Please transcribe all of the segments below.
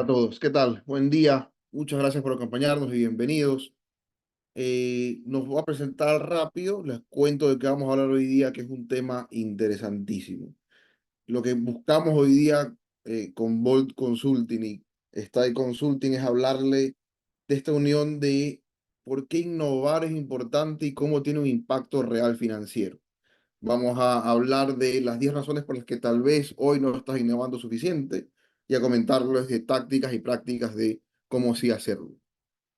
A todos, ¿qué tal? Buen día, muchas gracias por acompañarnos y bienvenidos. Nos voy a presentar rápido, les cuento de qué vamos a hablar hoy día, que es un tema interesantísimo. Lo que buscamos hoy día con Bolt Consulting y Style Consulting es hablarle de esta unión de por qué innovar es importante y cómo tiene un impacto real financiero. Vamos a hablar de las 10 razones por las que tal vez hoy no estás innovando suficiente y a comentarles de tácticas y prácticas de cómo sí hacerlo.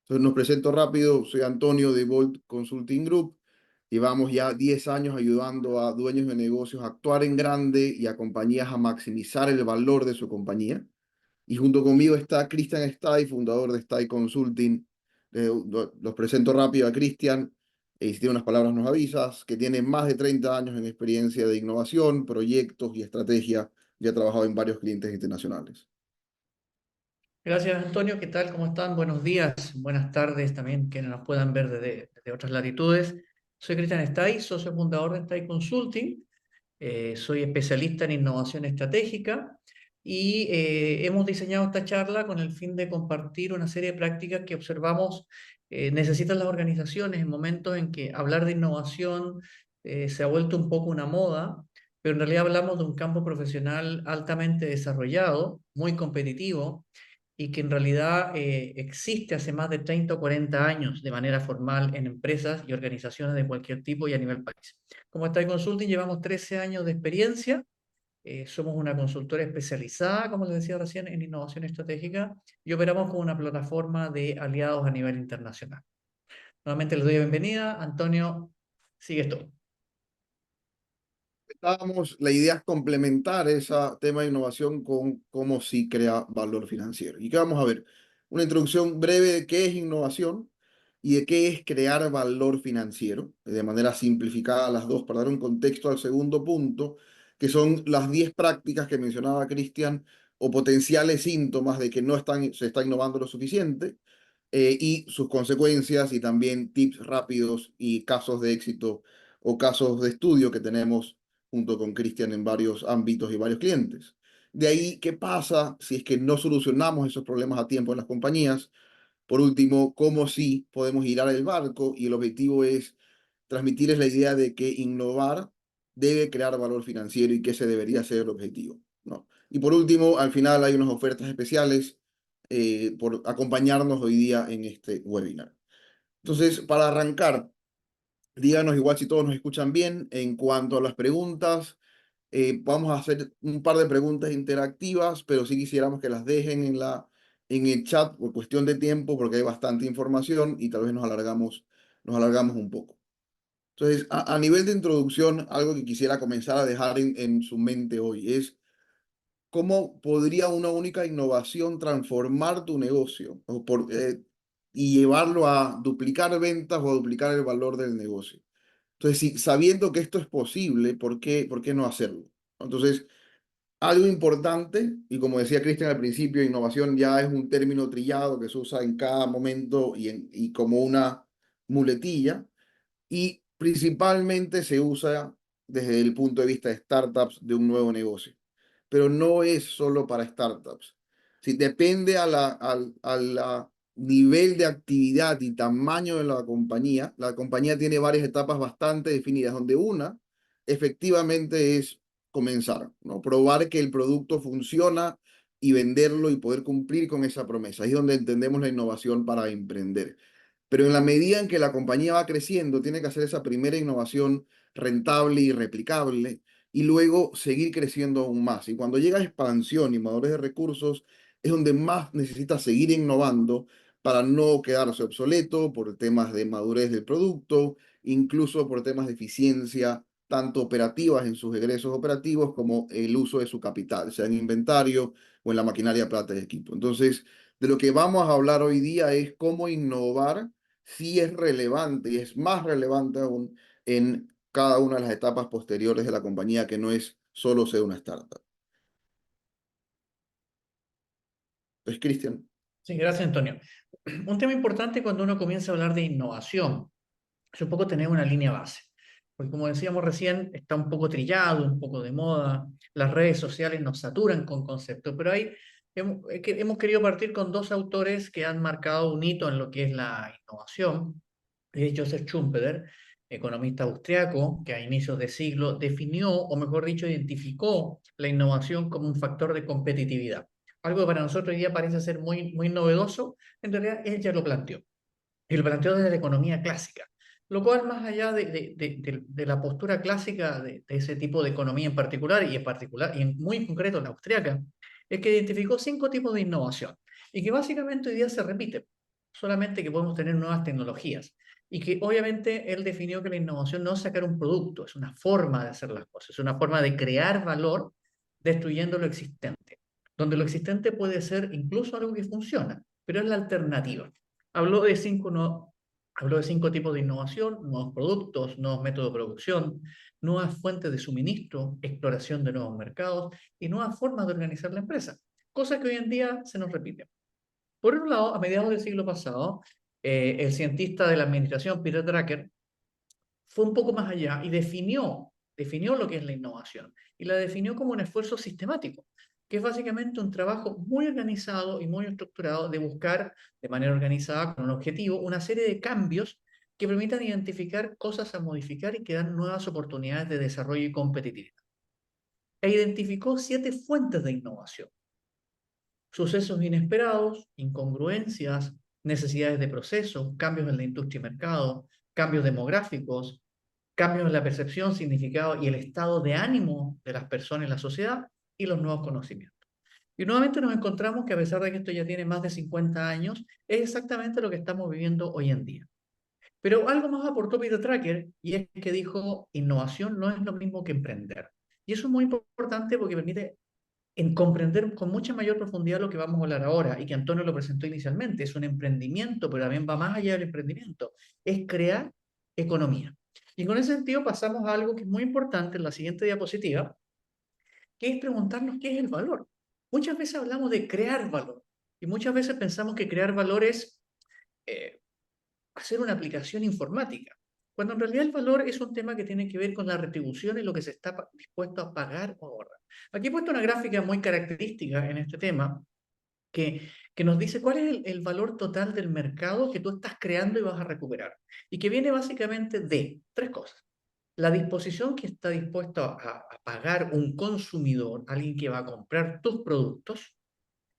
Entonces nos presento rápido, soy Antonio de Bolt Consulting Group. Llevamos ya 10 años ayudando a dueños de negocios a actuar en grande y a compañías a maximizar el valor de su compañía. Y junto conmigo está Christian Stay, fundador de Stay Consulting. Los presento rápido a Christian. Si tiene unas palabras nos avisas, que tiene más de 30 años en experiencia de innovación, proyectos y estrategia y ha trabajado en varios clientes internacionales. Gracias, Antonio. ¿Qué tal? ¿Cómo están? Buenos días, buenas tardes también, quienes nos puedan ver desde otras latitudes. Soy Cristian Stay, socio fundador de Stay Consulting. Soy especialista en innovación estratégica y hemos diseñado esta charla con el fin de compartir una serie de prácticas que observamos necesitan las organizaciones en momentos en que hablar de innovación se ha vuelto un poco una moda, pero en realidad hablamos de un campo profesional altamente desarrollado, muy competitivo y que en realidad existe hace más de 30 o 40 años de manera formal en empresas y organizaciones de cualquier tipo y a nivel país. Como Style Consulting llevamos 13 años de experiencia, somos una consultora especializada, como les decía recién, en innovación estratégica y operamos como una plataforma de aliados a nivel internacional. Nuevamente les doy la bienvenida. Antonio, sigues tú. La idea es complementar ese tema de innovación con cómo sí crea valor financiero. ¿Y qué vamos a ver? Una introducción breve de qué es innovación y de qué es crear valor financiero, de manera simplificada las dos, para dar un contexto al segundo punto, que son las 10 prácticas que mencionaba Cristian o potenciales síntomas de que no se está innovando lo suficiente y sus consecuencias y también tips rápidos y casos de éxito o casos de estudio que tenemos junto con Cristian en varios ámbitos y varios clientes. De ahí, ¿qué pasa si es que no solucionamos esos problemas a tiempo en las compañías? Por último, ¿cómo sí podemos girar el barco? Y el objetivo es transmitirles la idea de que innovar debe crear valor financiero y que ese debería ser el objetivo, ¿no? Y por último, al final hay unas ofertas especiales por acompañarnos hoy día en este webinar. Entonces, para arrancar, díganos igual si todos nos escuchan bien. En cuanto a las preguntas, vamos a hacer un par de preguntas interactivas, pero sí quisiéramos que las dejen en el chat por cuestión de tiempo, porque hay bastante información y tal vez nos alargamos un poco. Entonces, a nivel de introducción, algo que quisiera comenzar a dejar en su mente hoy es cómo podría una única innovación transformar tu negocio y llevarlo a duplicar ventas o a duplicar el valor del negocio. Entonces, si, sabiendo que esto es posible, por qué no hacerlo? Entonces, algo importante, y como decía Cristian al principio, innovación ya es un término trillado que se usa en cada momento y como una muletilla, y principalmente se usa desde el punto de vista de startups de un nuevo negocio, pero no es solo para startups. Si depende a la nivel de actividad y tamaño de la compañía tiene varias etapas bastante definidas, donde una efectivamente es comenzar, ¿no? Probar que el producto funciona y venderlo y poder cumplir con esa promesa. Ahí es donde entendemos la innovación para emprender. Pero en la medida en que la compañía va creciendo, tiene que hacer esa primera innovación rentable y replicable y luego seguir creciendo aún más. Y cuando llega a expansión y madurez de recursos, es donde más necesita seguir innovando para no quedarse obsoleto por temas de madurez del producto, incluso por temas de eficiencia, tanto operativas en sus egresos operativos como el uso de su capital, sea en inventario o en la maquinaria, plata y equipo. Entonces, de lo que vamos a hablar hoy día es cómo innovar sí es relevante y es más relevante aún en cada una de las etapas posteriores de la compañía, que no es solo ser una startup. Entonces, Cristian. Sí, gracias, Antonio. Un tema importante cuando uno comienza a hablar de innovación es un poco tener una línea base. Porque como decíamos recién, está un poco trillado, un poco de moda, las redes sociales nos saturan con conceptos, pero hay hemos querido partir con dos autores que han marcado un hito en lo que es la innovación. Es Joseph Schumpeter, economista austriaco, que a inicios de siglo definió, o mejor dicho, identificó la innovación como un factor de competitividad. Algo que para nosotros hoy día parece ser muy novedoso, en realidad él ya lo planteó. Y lo planteó desde la economía clásica, lo cual más allá de la postura clásica de ese tipo de economía en particular, y en muy concreto la austriaca, es que identificó cinco tipos de innovación y que básicamente hoy día se repiten, solamente que podemos tener nuevas tecnologías. Y que obviamente él definió que la innovación no es sacar un producto, es una forma de hacer las cosas, es una forma de crear valor destruyendo lo existente, donde lo existente puede ser incluso algo que funciona, pero es la alternativa. Habló de cinco, no, habló de cinco tipos de innovación: nuevos productos, nuevos métodos de producción, nuevas fuentes de suministro, exploración de nuevos mercados y nuevas formas de organizar la empresa, cosa que hoy en día se nos repite. Por otro lado, a mediados del siglo pasado, el cientista de la administración, Peter Drucker, fue un poco más allá y definió lo que es la innovación y la definió como un esfuerzo sistemático, que es básicamente un trabajo muy organizado y muy estructurado de buscar de manera organizada, con un objetivo, una serie de cambios que permitan identificar cosas a modificar y que dan nuevas oportunidades de desarrollo y competitividad. E identificó 7 fuentes de innovación: sucesos inesperados, incongruencias, necesidades de proceso, cambios en la industria y mercado, cambios demográficos, cambios en la percepción, significado y el estado de ánimo de las personas en la sociedad, y los nuevos conocimientos. Y nuevamente nos encontramos que, a pesar de que esto ya tiene más de 50 años, es exactamente lo que estamos viviendo hoy en día. Pero algo más aportó Peter Drucker, y es que dijo: innovación no es lo mismo que emprender. Y eso es muy importante porque permite comprender con mucha mayor profundidad lo que vamos a hablar ahora, y que Antonio lo presentó inicialmente. Es un emprendimiento, pero también va más allá del emprendimiento. Es crear economía. Y con ese sentido pasamos a algo que es muy importante en la siguiente diapositiva, que es preguntarnos qué es el valor. Muchas veces hablamos de crear valor y muchas veces pensamos que crear valor es eh, hacer una aplicación informática, cuando en realidad el valor es un tema que tiene que ver con la retribución y lo que se está dispuesto a pagar o ahorrar. Aquí he puesto una gráfica muy característica en este tema que nos dice cuál es el valor total del mercado que tú estás creando y vas a recuperar, y que viene básicamente de tres cosas: la disposición que está dispuesto a pagar un consumidor, alguien que va a comprar tus productos;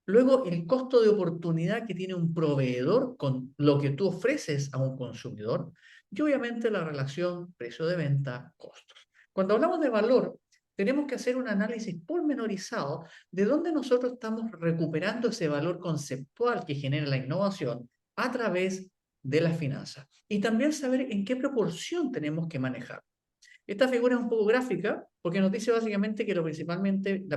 luego, el costo de oportunidad que tiene un proveedor con lo que tú ofreces a un consumidor; y obviamente la relación precio de venta, costos. Cuando hablamos de valor, tenemos que hacer un análisis pormenorizado de dónde nosotros estamos recuperando ese valor conceptual que genera la innovación a través de las finanzas. Y también saber en qué proporción tenemos que manejar. Esta figura es un poco gráfica porque nos dice básicamente que la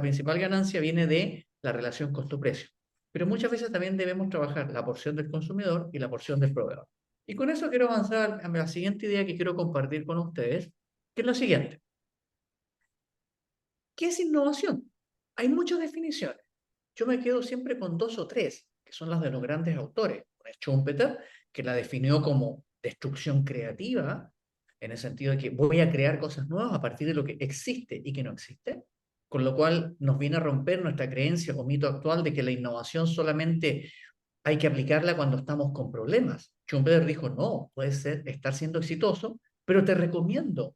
principal ganancia viene de la relación costo-precio. Pero muchas veces también debemos trabajar la porción del consumidor y la porción del proveedor. Y con eso quiero avanzar a la siguiente idea que quiero compartir con ustedes, que es lo siguiente. ¿Qué es innovación? Hay muchas definiciones. Yo me quedo siempre con dos o tres, que son las de los grandes autores. Schumpeter, que la definió como destrucción creativa, en el sentido de que voy a crear cosas nuevas a partir de lo que existe y que no existe, con lo cual nos viene a romper nuestra creencia o mito actual de que la innovación solamente hay que aplicarla cuando estamos con problemas. Schumpeter dijo: no, puede ser estar siendo exitoso, pero te recomiendo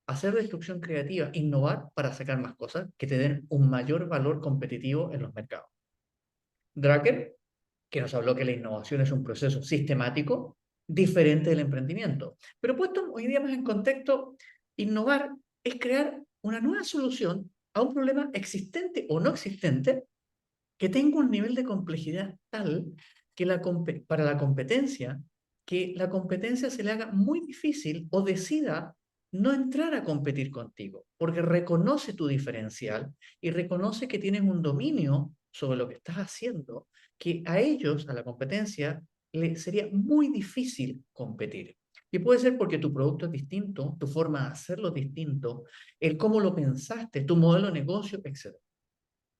hacer destrucción creativa, innovar para sacar más cosas que te den un mayor valor competitivo en los mercados. Drucker, que nos habló que la innovación es un proceso sistemático, diferente del emprendimiento. Pero puesto hoy día más en contexto, innovar es crear una nueva solución a un problema existente o no existente que tenga un nivel de complejidad tal que para la competencia, que la competencia se le haga muy difícil o decida no entrar a competir contigo, porque reconoce tu diferencial y reconoce que tienes un dominio sobre lo que estás haciendo, que a ellos, a la competencia, le sería muy difícil competir. Y puede ser porque tu producto es distinto, tu forma de hacerlo es distinto, el cómo lo pensaste, tu modelo de negocio, etc.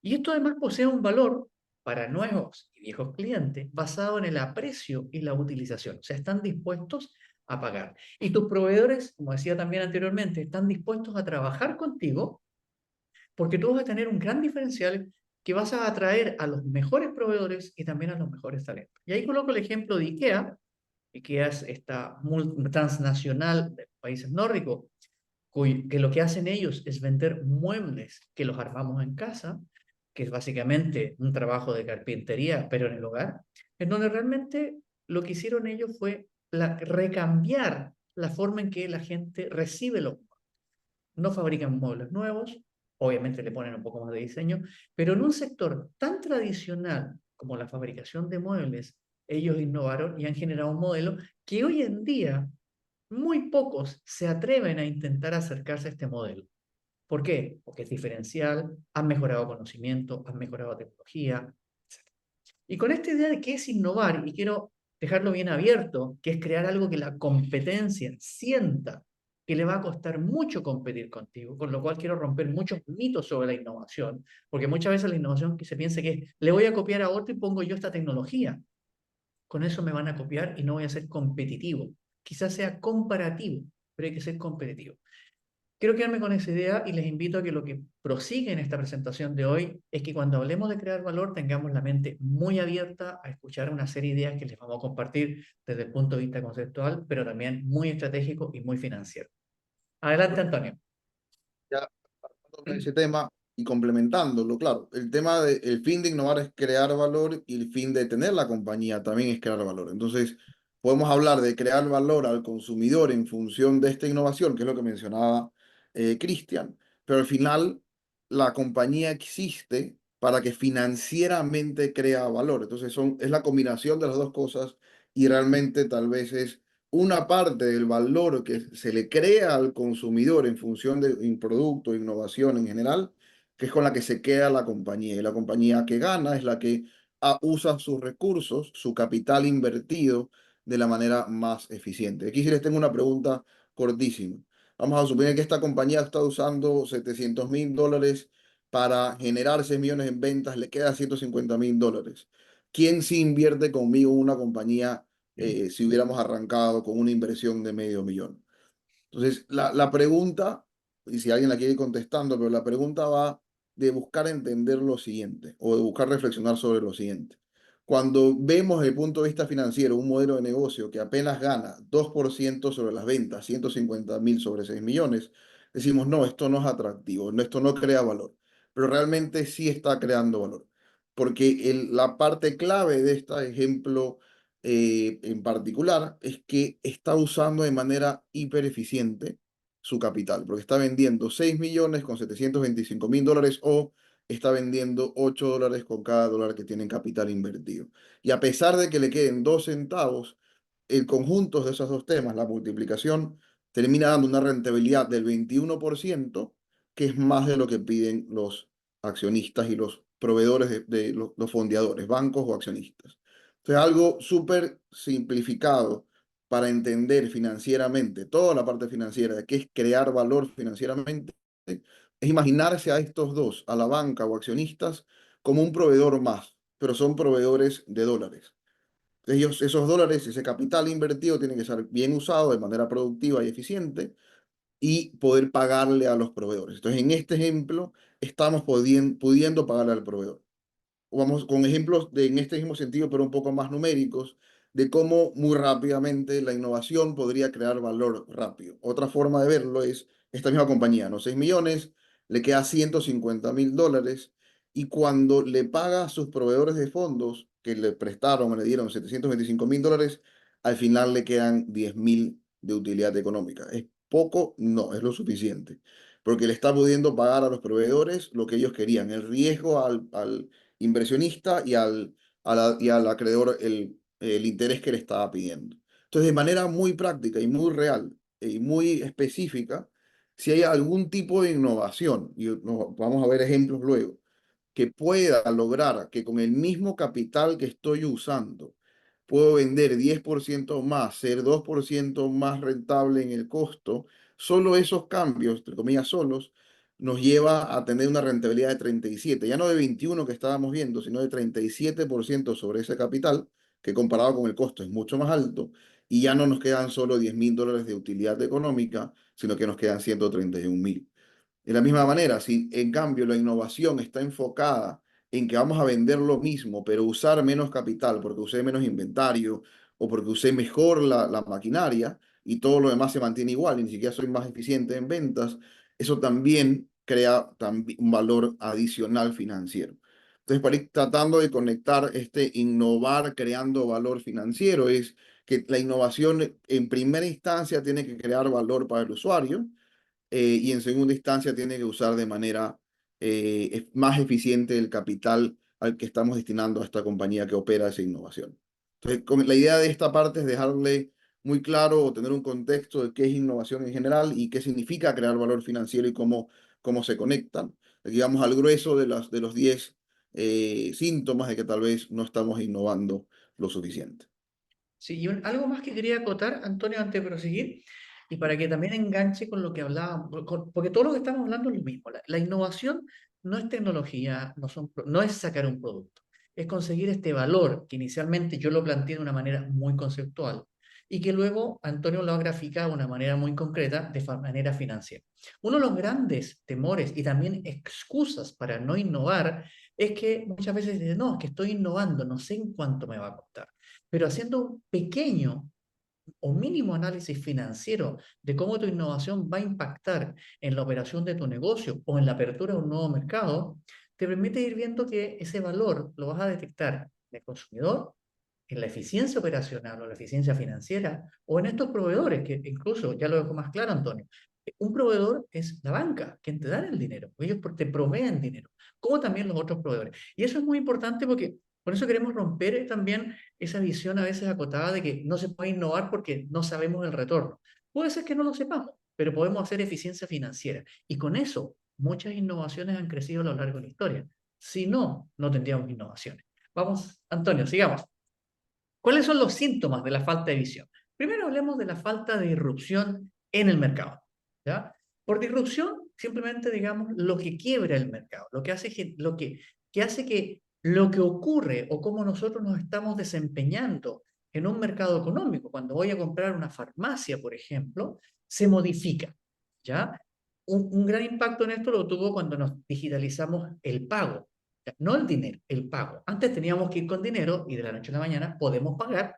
Y esto además posee un valor para nuevos y viejos clientes basado en el aprecio y la utilización. O sea, están dispuestos a pagar. Y tus proveedores, como decía también anteriormente, están dispuestos a trabajar contigo porque tú vas a tener un gran diferencial que vas a atraer a los mejores proveedores y también a los mejores talentos. Y ahí coloco el ejemplo de IKEA. IKEA es esta transnacional de países nórdicos, que lo que hacen ellos es vender muebles que los armamos en casa, que es básicamente un trabajo de carpintería, pero en el hogar, en donde realmente lo que hicieron ellos fue recambiar la forma en que la gente recibe los muebles. No fabrican muebles nuevos, obviamente le ponen un poco más de diseño, pero en un sector tan tradicional como la fabricación de muebles, ellos innovaron y han generado un modelo que hoy en día muy pocos se atreven a intentar acercarse a este modelo. ¿Por qué? Porque es diferencial, han mejorado conocimiento, han mejorado tecnología, etc. Y con esta idea de qué es innovar, y quiero dejarlo bien abierto, que es crear algo que la competencia sienta que le va a costar mucho competir contigo, con lo cual quiero romper muchos mitos sobre la innovación, porque muchas veces la innovación que se piensa que es, le voy a copiar a otro y pongo yo esta tecnología. Con eso me van a copiar y no voy a ser competitivo. Quizás sea comparativo, pero hay que ser competitivo. Quiero quedarme con esa idea y les invito a que lo que prosigue en esta presentación de hoy es que cuando hablemos de crear valor tengamos la mente muy abierta a escuchar una serie de ideas que les vamos a compartir desde el punto de vista conceptual, pero también muy estratégico y muy financiero. Adelante, Antonio. Ya con ese tema y complementándolo, claro, el tema de, el fin de innovar es crear valor y el fin de tener la compañía también es crear valor. Entonces, podemos hablar de crear valor al consumidor en función de esta innovación, que es lo que mencionaba Cristian, pero al final la compañía existe para que financieramente crea valor. Entonces, es la combinación de las dos cosas y realmente tal vez es una parte del valor que se le crea al consumidor en función de un producto, innovación en general, que es con la que se queda la compañía. Y la compañía que gana es la que usa sus recursos, su capital invertido de la manera más eficiente. Aquí sí les tengo una pregunta cortísima. Vamos a suponer que esta compañía está usando $700,000 para generar 6 millones en ventas, le queda $150,000. ¿Quién sí invierte conmigo en una compañía si hubiéramos arrancado con una inversión de $500,000? Entonces, la pregunta, y si alguien la quiere ir contestando, pero la pregunta va de buscar entender lo siguiente, o de buscar reflexionar sobre lo siguiente. Cuando vemos desde el punto de vista financiero un modelo de negocio que apenas gana 2% sobre las ventas, 150,000 sobre 6 millones, decimos, no, esto no es atractivo, no, esto no crea valor, pero realmente sí está creando valor, porque la parte clave de este ejemplo en particular es que está usando de manera hiper eficiente su capital, porque está vendiendo 6 millones con $725,000 o está vendiendo $8 con cada dólar que tiene en capital invertido. Y a pesar de que le queden 2 centavos, el conjunto de esos dos temas, la multiplicación, termina dando una rentabilidad del 21%, que es más de lo que piden los accionistas y los proveedores de los fondeadores, bancos o accionistas. Entonces, algo súper simplificado para entender financieramente, toda la parte financiera de qué es crear valor financieramente, es imaginarse a estos dos, a la banca o accionistas, como un proveedor más, pero son proveedores de dólares. Ellos, esos dólares, ese capital invertido tiene que ser bien usado de manera productiva y eficiente y poder pagarle a los proveedores. Entonces, en este ejemplo, estamos pudiendo pagarle al proveedor. Vamos con ejemplos en este mismo sentido, pero un poco más numéricos, de cómo muy rápidamente la innovación podría crear valor rápido. Otra forma de verlo es esta misma compañía, ¿no? 6 millones, le queda $150,000 y cuando le paga a sus proveedores de fondos que le prestaron o le dieron $725,000, al final le quedan 10,000 de utilidad económica. ¿Es poco? No, es lo suficiente. Porque le está pudiendo pagar a los proveedores lo que ellos querían, el riesgo al inversionista y al acreedor el interés que le estaba pidiendo. Entonces, de manera muy práctica y muy real y muy específica, si hay algún tipo de innovación, y vamos a ver ejemplos luego, que pueda lograr que con el mismo capital que estoy usando, puedo vender 10% más, ser 2% más rentable en el costo, solo esos cambios, entre comillas solos, nos lleva a tener una rentabilidad de 37, ya no de 21 que estábamos viendo, sino de 37% sobre ese capital, que comparado con el costo es mucho más alto, y ya no nos quedan solo $10,000 de utilidad económica, sino que nos quedan 131,000. De la misma manera, si en cambio la innovación está enfocada en que vamos a vender lo mismo, pero usar menos capital porque usé menos inventario o porque usé mejor la maquinaria y todo lo demás se mantiene igual y ni siquiera soy más eficiente en ventas, eso también crea un valor adicional financiero. Entonces, para ir tratando de conectar este innovar creando valor financiero, es que la innovación en primera instancia tiene que crear valor para el usuario, y en segunda instancia tiene que usar de manera más eficiente el capital al que estamos destinando a esta compañía que opera esa innovación. Entonces, la idea de esta parte es dejarle muy claro o tener un contexto de qué es innovación en general y qué significa crear valor financiero y cómo se conectan. Aquí vamos al grueso de los 10 síntomas de que tal vez no estamos innovando lo suficiente. Sí, y algo más que quería acotar, Antonio, antes de proseguir, y para que también enganche con lo que hablábamos, porque todo lo que estamos hablando es lo mismo. La innovación no es tecnología, no es sacar un producto, es conseguir este valor que inicialmente yo lo planteé de una manera muy conceptual y que luego Antonio lo ha graficado de una manera muy concreta, de manera financiera. Uno de los grandes temores y también excusas para no innovar es que muchas veces dicen, no, es que estoy innovando, no sé en cuánto me va a costar, pero haciendo un pequeño o mínimo análisis financiero de cómo tu innovación va a impactar en la operación de tu negocio o en la apertura de un nuevo mercado, te permite ir viendo que ese valor lo vas a detectar en el consumidor, en la eficiencia operacional o la eficiencia financiera, o en estos proveedores, que incluso, ya lo dejo más claro, Antonio, un proveedor es la banca, quien te da el dinero, ellos te proveen dinero, como también los otros proveedores. Y eso es muy importante porque por eso queremos romper también esa visión a veces acotada de que no se puede innovar porque no sabemos el retorno. Puede ser que no lo sepamos, pero podemos hacer eficiencia financiera. Y con eso, muchas innovaciones han crecido a lo largo de la historia. Si no, no tendríamos innovaciones. Vamos, Antonio, sigamos. ¿Cuáles son los síntomas de la falta de visión? Primero hablemos de la falta de disrupción en el mercado. ¿Ya? Por disrupción, simplemente digamos lo que quiebra el mercado, lo que hace que hace que lo que ocurre o cómo nosotros nos estamos desempeñando en un mercado económico, cuando voy a comprar una farmacia, por ejemplo, se modifica. ¿Ya? Un gran impacto en esto lo tuvo cuando nos digitalizamos el pago. No el dinero, el pago. Antes teníamos que ir con dinero y de la noche a la mañana podemos pagar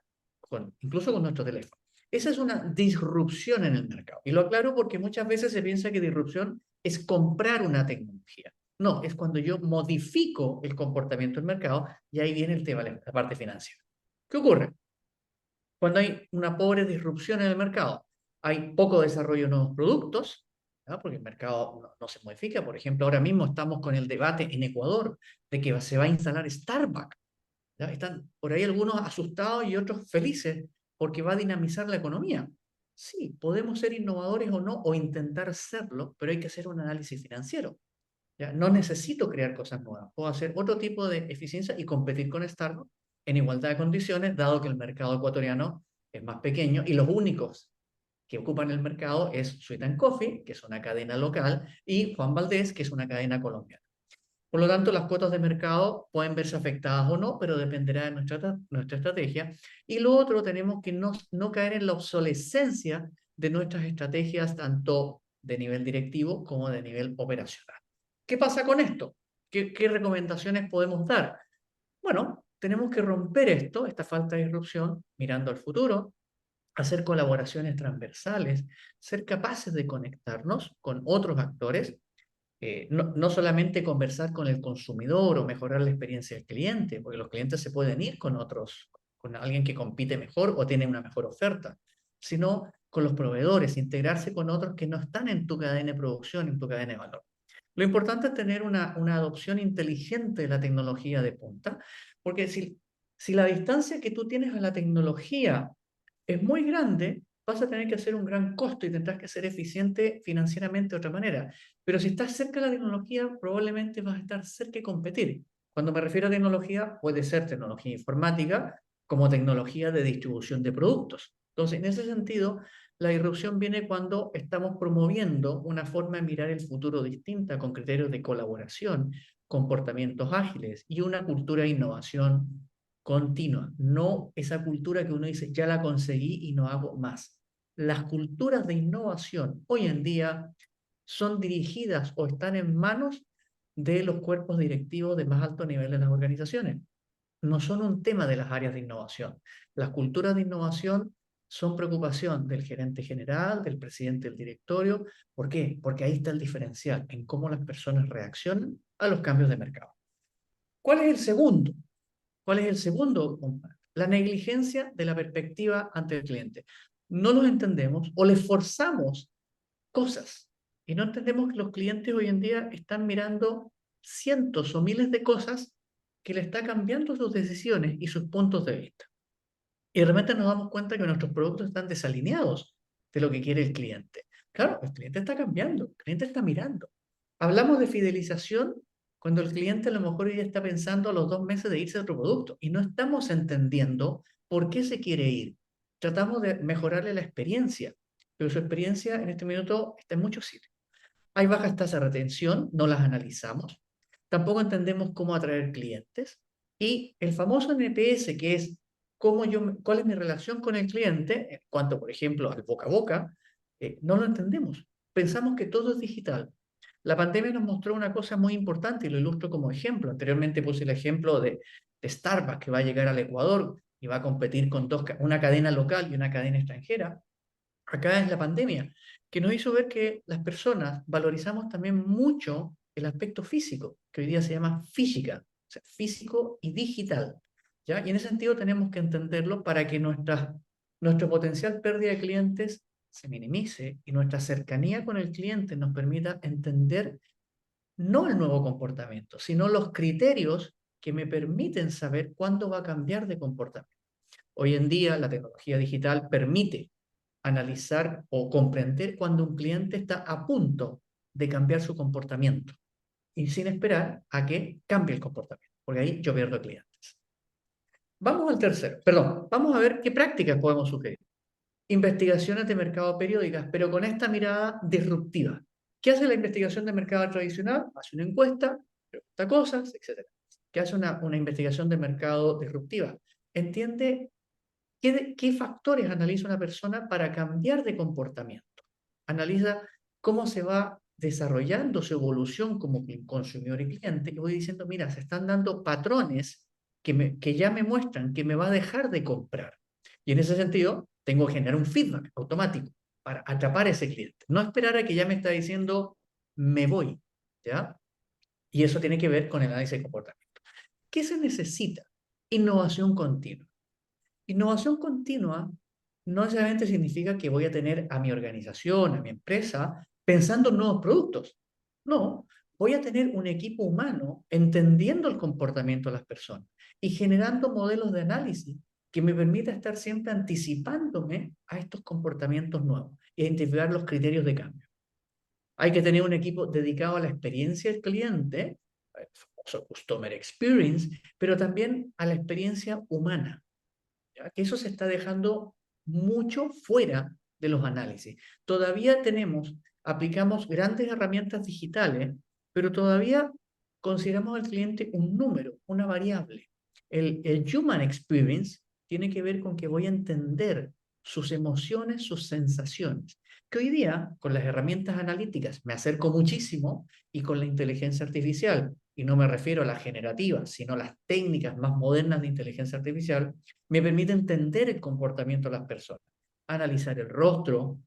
incluso con nuestro teléfono. Esa es una disrupción en el mercado. Y lo aclaro porque muchas veces se piensa que disrupción es comprar una tecnología. No, es cuando yo modifico el comportamiento del mercado y ahí viene el tema, la parte financiera. ¿Qué ocurre? Cuando hay una pobre disrupción en el mercado, hay poco desarrollo de nuevos productos, ¿ya? Porque el mercado no se modifica. Por ejemplo, ahora mismo estamos con el debate en Ecuador de que se va a instalar Starbucks. ¿Ya? Están por ahí algunos asustados y otros felices porque va a dinamizar la economía. Sí, podemos ser innovadores o no, o intentar serlo, pero hay que hacer un análisis financiero. ¿Ya? No necesito crear cosas nuevas, puedo hacer otro tipo de eficiencia y competir con Starbucks en igualdad de condiciones, dado que el mercado ecuatoriano es más pequeño y los únicos que ocupan el mercado es Sweet and Coffee, que es una cadena local, y Juan Valdez, que es una cadena colombiana. Por lo tanto, las cuotas de mercado pueden verse afectadas o no, pero dependerá de nuestra estrategia. Y lo otro, tenemos que no caer en la obsolescencia de nuestras estrategias, tanto de nivel directivo como de nivel operacional. ¿Qué pasa con esto? ¿Qué recomendaciones podemos dar? Bueno, tenemos que romper esto, esta falta de disrupción, mirando al futuro, hacer colaboraciones transversales, ser capaces de conectarnos con otros actores, no solamente conversar con el consumidor o mejorar la experiencia del cliente, porque los clientes se pueden ir con otros, con alguien que compite mejor o tiene una mejor oferta, sino con los proveedores, integrarse con otros que no están en tu cadena de producción, en tu cadena de valor. Lo importante es tener una adopción inteligente de la tecnología de punta, porque si la distancia que tú tienes a la tecnología es muy grande, vas a tener que hacer un gran costo y tendrás que ser eficiente financieramente de otra manera. Pero si estás cerca de la tecnología, probablemente vas a estar cerca de competir. Cuando me refiero a tecnología, puede ser tecnología informática como tecnología de distribución de productos. Entonces, en ese sentido, la disrupción viene cuando estamos promoviendo una forma de mirar el futuro distinta con criterios de colaboración, comportamientos ágiles y una cultura de innovación continua, no esa cultura que uno dice, ya la conseguí y no hago más. Las culturas de innovación hoy en día son dirigidas o están en manos de los cuerpos directivos de más alto nivel de las organizaciones. No son un tema de las áreas de innovación. Las culturas de innovación son preocupación del gerente general, del presidente del directorio. ¿Por qué? Porque ahí está el diferencial en cómo las personas reaccionan a los cambios de mercado. ¿Cuál es el segundo? ¿Cuál es el segundo componente? La negligencia de la perspectiva ante el cliente. No los entendemos o les forzamos cosas y no entendemos que los clientes hoy en día están mirando cientos o miles de cosas que le está cambiando sus decisiones y sus puntos de vista. Y de repente nos damos cuenta que nuestros productos están desalineados de lo que quiere el cliente. Claro, el cliente está cambiando, el cliente está mirando. Hablamos de fidelización cuando el cliente a lo mejor ya está pensando a los 2 meses de irse a otro producto y no estamos entendiendo por qué se quiere ir. Tratamos de mejorarle la experiencia, pero su experiencia en este minuto está en muchos sitios. Hay bajas tasas de retención, no las analizamos. Tampoco entendemos cómo atraer clientes. Y el famoso NPS, que es cuál es mi relación con el cliente, en cuanto, por ejemplo, al boca a boca, no lo entendemos. Pensamos que todo es digital. La pandemia nos mostró una cosa muy importante y lo ilustro como ejemplo. Anteriormente puse el ejemplo de Starbucks, que va a llegar al Ecuador y va a competir con una cadena local y una cadena extranjera. Acá es la pandemia, que nos hizo ver que las personas valorizamos también mucho el aspecto físico, que hoy día se llama física, o sea, físico y digital, ¿ya? Y en ese sentido tenemos que entenderlo para que nuestro potencial pérdida de clientes se minimice y nuestra cercanía con el cliente nos permita entender no el nuevo comportamiento, sino los criterios que me permiten saber cuándo va a cambiar de comportamiento. Hoy en día la tecnología digital permite analizar o comprender cuando un cliente está a punto de cambiar su comportamiento y sin esperar a que cambie el comportamiento, porque ahí yo pierdo clientes. Vamos al tercero, perdón, vamos a ver qué prácticas podemos sugerir. Investigaciones de mercado periódicas, pero con esta mirada disruptiva. ¿Qué hace la investigación de mercado tradicional? Hace una encuesta, pregunta cosas, etc. ¿Qué hace una investigación de mercado disruptiva? Entiende ¿qué factores analiza una persona para cambiar de comportamiento? Analiza cómo se va desarrollando su evolución como consumidor y cliente y voy diciendo, mira, se están dando patrones que ya me muestran que me va a dejar de comprar. Y en ese sentido, tengo que generar un feedback automático para atrapar a ese cliente. No esperar a que ya me está diciendo, me voy, ¿ya? Y eso tiene que ver con el análisis de comportamiento. ¿Qué se necesita? Innovación continua. Innovación continua no necesariamente significa que voy a tener a mi organización, a mi empresa, pensando en nuevos productos. No, voy a tener un equipo humano entendiendo el comportamiento de las personas y generando modelos de análisis que me permita estar siempre anticipándome a estos comportamientos nuevos e identificar los criterios de cambio. Hay que tener un equipo dedicado a la experiencia del cliente, el famoso Customer Experience, pero también a la experiencia humana. ¿Ya? Que eso se está dejando mucho fuera de los análisis. Todavía aplicamos grandes herramientas digitales, pero todavía consideramos al cliente un número, una variable. El human experience tiene que ver con que voy a entender sus emociones, sus sensaciones. Que hoy día, con las herramientas analíticas, me acerco muchísimo y con la inteligencia artificial, y no me refiero a las generativas, sino a las técnicas más modernas de inteligencia artificial, me permite entender el comportamiento de las personas, analizar el rostro,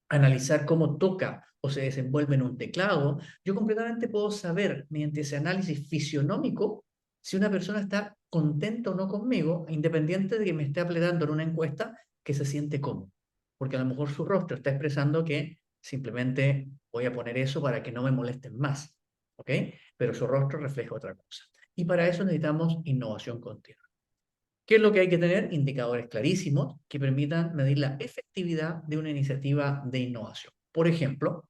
analizar cómo toca o se desenvuelve en un teclado. Yo completamente puedo saber, mediante ese análisis fisionómico, si una persona está contenta o no conmigo, independiente de que me esté aplicando en una encuesta que se siente cómodo. Porque a lo mejor su rostro está expresando que simplemente voy a poner eso para que no me molesten más. ¿Ok? Pero su rostro refleja otra cosa. Y para eso necesitamos innovación continua. ¿Qué es lo que hay que tener? Indicadores clarísimos que permitan medir la efectividad de una iniciativa de innovación. Por ejemplo,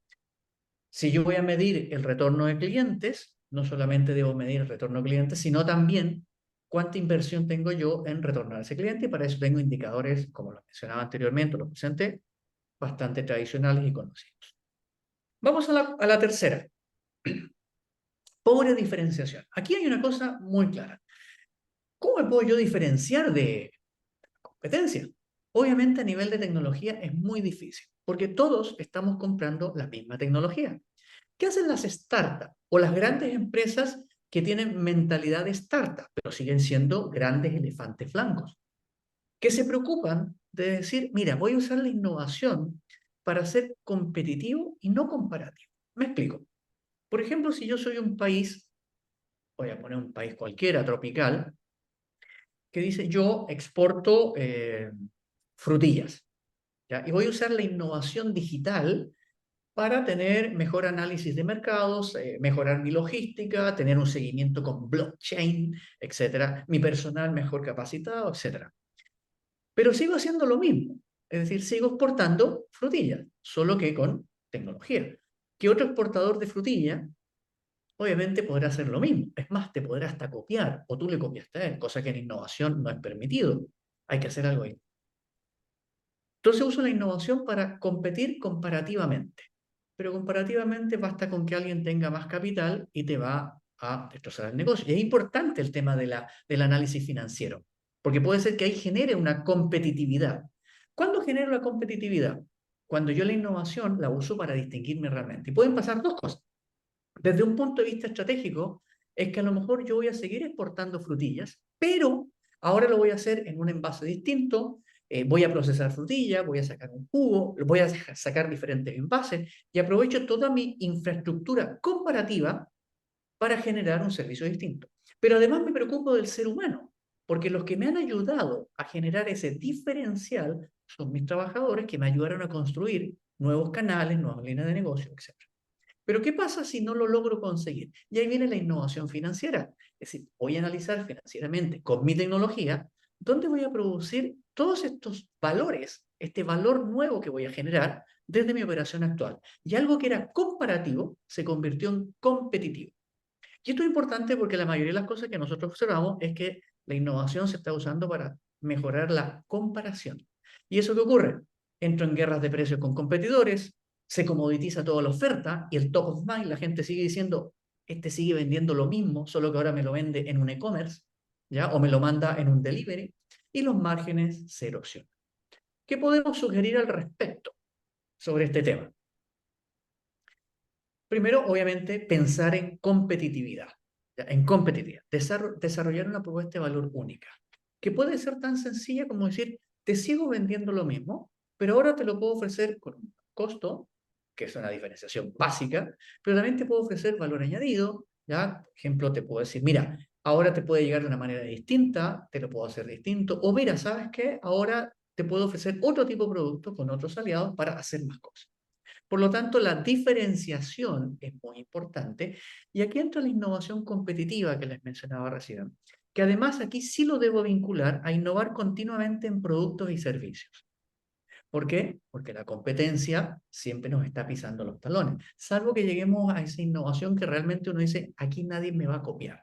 si yo voy a medir el retorno de clientes, no solamente debo medir el retorno de clientes, sino también cuánta inversión tengo yo en retornar a ese cliente y para eso tengo indicadores, como lo mencionaba anteriormente, lo presenté, bastante tradicionales y conocidos. Vamos a la tercera. Pobre diferenciación. Aquí hay una cosa muy clara. ¿Cómo me puedo yo diferenciar de competencia? Obviamente a nivel de tecnología es muy difícil, porque todos estamos comprando la misma tecnología. ¿Qué hacen las startups? o las grandes empresas que tienen mentalidad de startup, pero siguen siendo grandes elefantes blancos, que se preocupan de decir, mira, voy a usar la innovación para ser competitivo y no comparativo. Me explico. Por ejemplo, si yo soy un país, voy a poner un país cualquiera, tropical, que dice, yo exporto frutillas, ¿ya? Y voy a usar la innovación digital para tener mejor análisis de mercados, mejorar mi logística, tener un seguimiento con blockchain, etcétera, mi personal mejor capacitado, etcétera. Pero sigo haciendo lo mismo, es decir, sigo exportando frutillas, solo que con tecnología. ¿Qué otro exportador de frutilla? Obviamente podrá hacer lo mismo. Es más, te podrá hasta copiar, o tú le copiaste a él, cosa que en innovación no es permitido. Hay que hacer algo ahí. Entonces uso la innovación para competir comparativamente. Pero comparativamente basta con que alguien tenga más capital y te va a destrozar el negocio. Y es importante el tema del análisis financiero, porque puede ser que ahí genere una competitividad. ¿Cuándo genero la competitividad? Cuando yo la innovación la uso para distinguirme realmente. Y pueden pasar dos cosas. Desde un punto de vista estratégico, es que a lo mejor yo voy a seguir exportando frutillas, pero ahora lo voy a hacer en un envase distinto, voy a procesar frutilla, voy a sacar un jugo, voy a sacar diferentes envases y aprovecho toda mi infraestructura comparativa para generar un servicio distinto. Pero además me preocupo del ser humano, porque los que me han ayudado a generar ese diferencial son mis trabajadores que me ayudaron a construir nuevos canales, nuevas líneas de negocio, etc. Pero ¿qué pasa si no lo logro conseguir? Y ahí viene la innovación financiera. Es decir, voy a analizar financieramente con mi tecnología dónde voy a producir todos estos valores, este valor nuevo que voy a generar desde mi operación actual. Y algo que era comparativo se convirtió en competitivo. Y esto es importante porque la mayoría de las cosas que nosotros observamos es que la innovación se está usando para mejorar la comparación. ¿Y eso qué ocurre? Entro en guerras de precios con competidores, se comoditiza toda la oferta y el top of mind, la gente sigue diciendo, este sigue vendiendo lo mismo, solo que ahora me lo vende en un e-commerce, ¿ya? O me lo manda en un delivery, y los márgenes se erosionan. ¿Qué podemos sugerir al respecto sobre este tema? Primero, obviamente, pensar en competitividad, ¿ya? En competitividad. Desarrollar una propuesta de valor única, que puede ser tan sencilla como decir, te sigo vendiendo lo mismo, pero ahora te lo puedo ofrecer con un costo, que es una diferenciación básica, pero también te puedo ofrecer valor añadido, ¿ya? Por ejemplo, te puedo decir, mira, ahora te puede llegar de una manera distinta, te lo puedo hacer distinto, o mira, ¿sabes qué? Ahora te puedo ofrecer otro tipo de producto con otros aliados para hacer más cosas. Por lo tanto, la diferenciación es muy importante y aquí entra la innovación competitiva que les mencionaba recién, que además aquí sí lo debo vincular a innovar continuamente en productos y servicios. ¿Por qué? Porque la competencia siempre nos está pisando los talones, salvo que lleguemos a esa innovación que realmente uno dice, aquí nadie me va a copiar,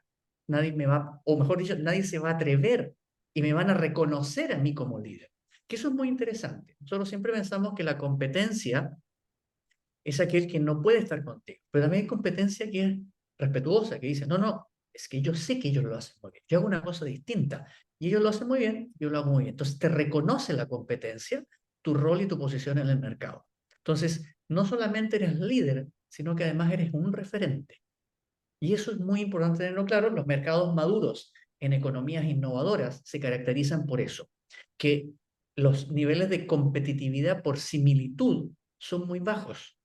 nadie me va, o mejor dicho, nadie se va a atrever y me van a reconocer a mí como líder. Que eso es muy interesante. Nosotros siempre pensamos que la competencia es aquel que no puede estar contigo. Pero también hay competencia que es respetuosa, que dice, no, no, es que yo sé que ellos lo hacen muy bien. Yo hago una cosa distinta y ellos lo hacen muy bien, yo lo hago muy bien. Entonces te reconoce la competencia, tu rol y tu posición en el mercado. Entonces, no solamente eres líder, sino que además eres un referente. Y eso es muy importante tenerlo claro. Los mercados maduros en economías innovadoras se caracterizan por eso, que los niveles de competitividad por similitud son muy bajos,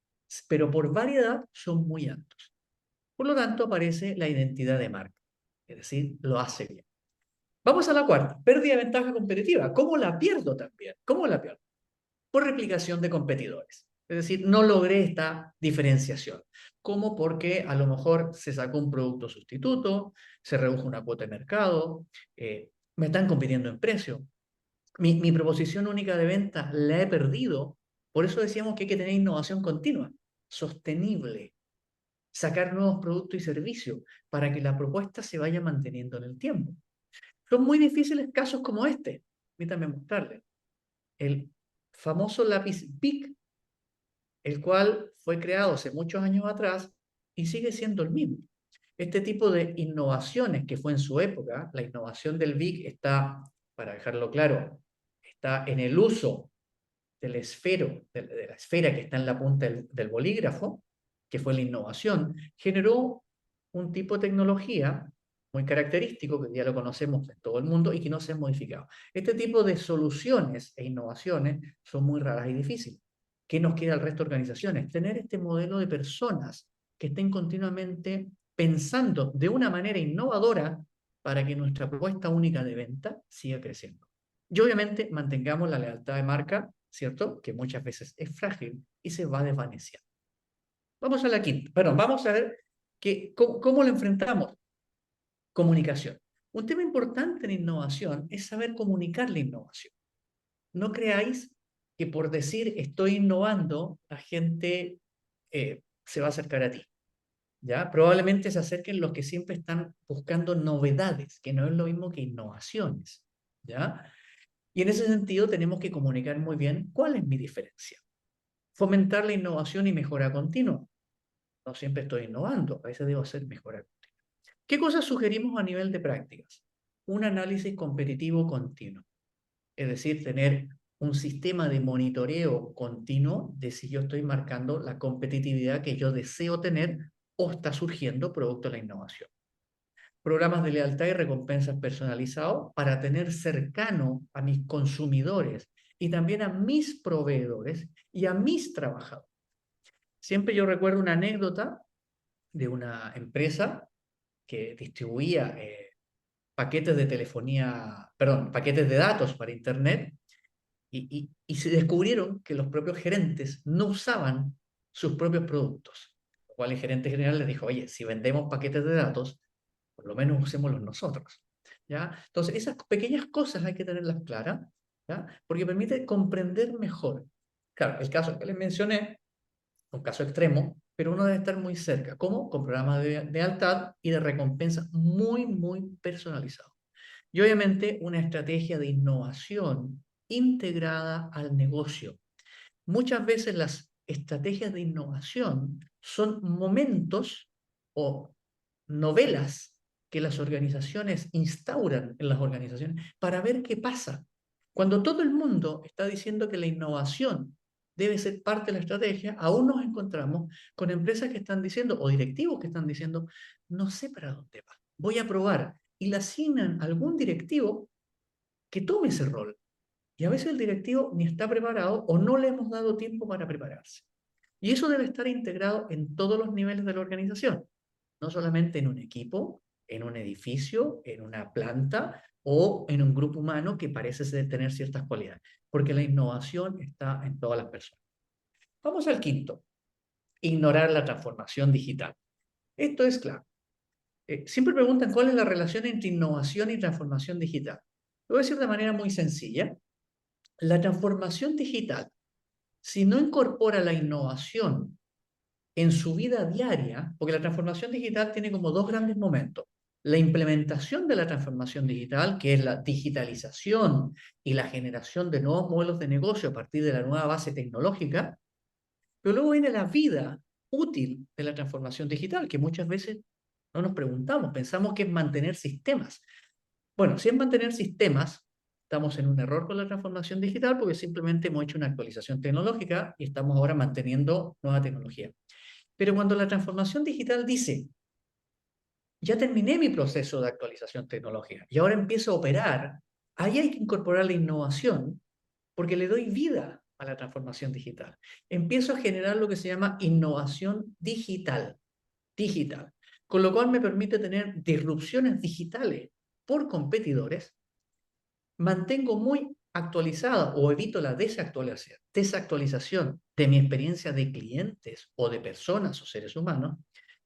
pero por variedad son muy altos. Por lo tanto, aparece la identidad de marca, es decir, lo hace bien. Vamos a la cuarta, pérdida de ventaja competitiva. ¿Cómo la pierdo también? ¿Cómo la pierdo? Por replicación de competidores. Es decir, no logré esta diferenciación. ¿Cómo? Porque a lo mejor se sacó un producto sustituto, se redujo una cuota de mercado, me están compitiendo en precio. Mi proposición única de venta la he perdido. Por eso decíamos que hay que tener innovación continua, sostenible, sacar nuevos productos y servicios para que la propuesta se vaya manteniendo en el tiempo. Son muy difíciles casos como este. Permítanme mostrarles. El famoso lápiz Bic, el cual fue creado hace muchos años atrás y sigue siendo el mismo. Este tipo de innovaciones que fue en su época, la innovación del Bic está, para dejarlo claro, está en el uso del esfero, de la esfera que está en la punta del bolígrafo, que fue la innovación, generó un tipo de tecnología muy característico, que ya lo conocemos en todo el mundo y que no se ha modificado. Este tipo de soluciones e innovaciones son muy raras y difíciles. ¿Qué nos queda al resto de organizaciones? Tener este modelo de personas que estén continuamente pensando de una manera innovadora para que nuestra propuesta única de venta siga creciendo. Y obviamente mantengamos la lealtad de marca, ¿cierto? Que muchas veces es frágil y se va desvaneciendo. Vamos a la quinta. Perdón, vamos a ver cómo lo enfrentamos. Comunicación. Un tema importante en innovación es saber comunicar la innovación. No creáis que por decir estoy innovando, la gente se va a acercar a ti. ¿Ya? Probablemente se acerquen los que siempre están buscando novedades, que no es lo mismo que innovaciones. ¿Ya? Y en ese sentido tenemos que comunicar muy bien cuál es mi diferencia. Fomentar la innovación y mejora continua. No siempre estoy innovando, a veces debo hacer mejora continua. ¿Qué cosas sugerimos a nivel de prácticas? Un análisis competitivo continuo. Es decir, tener un sistema de monitoreo continuo de si yo estoy marcando la competitividad que yo deseo tener o está surgiendo producto de la innovación. Programas de lealtad y recompensas personalizados para tener cercano a mis consumidores y también a mis proveedores y a mis trabajadores. Siempre yo recuerdo una anécdota de una empresa que distribuía paquetes de telefonía, perdón, paquetes de datos para Internet y se descubrieron que los propios gerentes no usaban sus propios productos. Lo cual el gerente general les dijo, oye, si vendemos paquetes de datos, por lo menos usémoslos nosotros. ¿Ya? Entonces, esas pequeñas cosas hay que tenerlas claras, ¿ya? Porque permite comprender mejor. Claro, el caso que les mencioné, un caso extremo, pero uno debe estar muy cerca. ¿Cómo? Con programas de lealtad y de recompensa muy, muy personalizados. Y obviamente una estrategia de innovación integrada al negocio. Muchas veces las estrategias de innovación son momentos o novelas que las organizaciones instauran en las organizaciones para ver qué pasa. Cuando todo el mundo está diciendo que la innovación debe ser parte de la estrategia, aún nos encontramos con empresas que están diciendo, o directivos que están diciendo, no sé para dónde va, voy a probar, y le asignan a algún directivo que tome ese rol. Y a veces el directivo ni está preparado o no le hemos dado tiempo para prepararse. Y eso debe estar integrado en todos los niveles de la organización, no solamente en un equipo, en un edificio, en una planta o en un grupo humano que parece tener ciertas cualidades, porque la innovación está en todas las personas. Vamos al quinto, ignorar la transformación digital. Esto es claro. Siempre preguntan cuál es la relación entre innovación y transformación digital. Lo voy a decir de manera muy sencilla. La transformación digital, si no incorpora la innovación en su vida diaria, porque la transformación digital tiene como dos grandes momentos. La implementación de la transformación digital, que es la digitalización y la generación de nuevos modelos de negocio a partir de la nueva base tecnológica, pero luego viene la vida útil de la transformación digital, que muchas veces no nos preguntamos, pensamos que es mantener sistemas. Bueno, si es mantener sistemas, estamos en un error con la transformación digital porque simplemente hemos hecho una actualización tecnológica y estamos ahora manteniendo nueva tecnología. Pero cuando la transformación digital dice, ya terminé mi proceso de actualización tecnológica y ahora empiezo a operar, ahí hay que incorporar la innovación porque le doy vida a la transformación digital. Empiezo a generar lo que se llama innovación digital, con lo cual me permite tener disrupciones digitales por competidores, mantengo muy actualizada o evito la desactualización de mi experiencia de clientes o de personas o seres humanos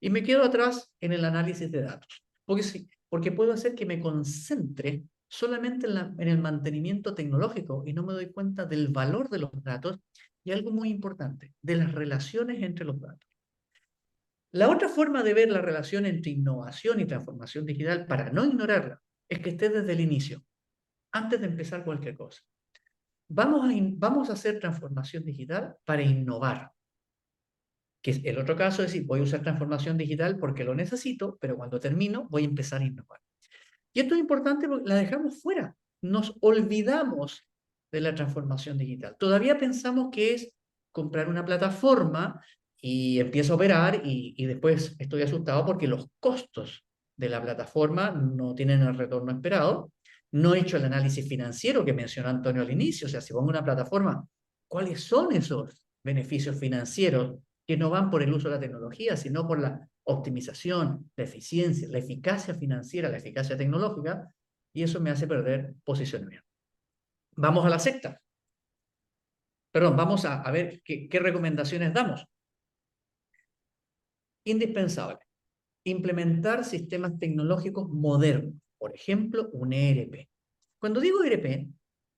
y me quedo atrás en el análisis de datos. Porque, sí, porque puedo hacer que me concentre solamente en el mantenimiento tecnológico y no me doy cuenta del valor de los datos y algo muy importante, de las relaciones entre los datos. La otra forma de ver la relación entre innovación y transformación digital para no ignorarla es que esté desde el inicio, antes de empezar cualquier cosa. Vamos a hacer transformación digital para innovar. Que es el otro caso es decir, voy a usar transformación digital porque lo necesito, pero cuando termino voy a empezar a innovar. Y esto es importante porque la dejamos fuera. Nos olvidamos de la transformación digital. Todavía pensamos que es comprar una plataforma y empiezo a operar y después estoy asustado porque los costos de la plataforma no tienen el retorno esperado. No he hecho el análisis financiero que mencionó Antonio al inicio. O sea, si pongo una plataforma, ¿cuáles son esos beneficios financieros que no van por el uso de la tecnología, sino por la optimización, la eficiencia, la eficacia financiera, la eficacia tecnológica? Y eso me hace perder posicionamiento. Vamos a la sexta. Perdón, vamos a ver qué recomendaciones damos. Indispensable. Implementar sistemas tecnológicos modernos, por ejemplo, un ERP. Cuando digo ERP,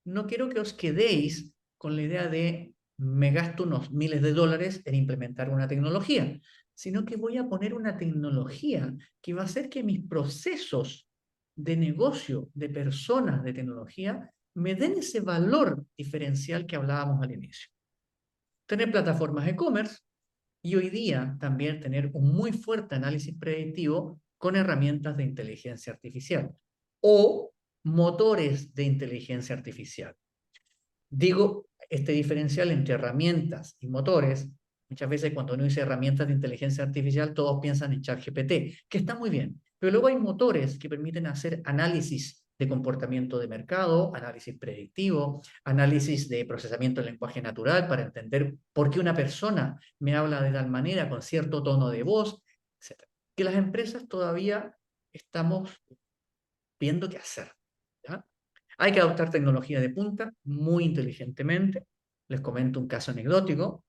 no quiero que os quedéis con la idea de me gasto unos miles de dólares en implementar una tecnología, sino que voy a poner una tecnología que va a hacer que mis procesos de negocio, de personas, de tecnología, me den ese valor diferencial que hablábamos al inicio. Tener plataformas e-commerce, y hoy día también tener un muy fuerte análisis predictivo con herramientas de inteligencia artificial o motores de inteligencia artificial. Digo, este diferencial entre herramientas y motores, muchas veces cuando uno dice herramientas de inteligencia artificial, todos piensan en ChatGPT, que está muy bien, pero luego hay motores que permiten hacer análisis de comportamiento de mercado, análisis predictivo, análisis de procesamiento del lenguaje natural para entender por qué una persona me habla de tal manera, con cierto tono de voz, etc. Que las empresas todavía estamos viendo qué hacer. ¿Ya? Hay que adoptar tecnología de punta muy inteligentemente. Les comento un caso anecdótico.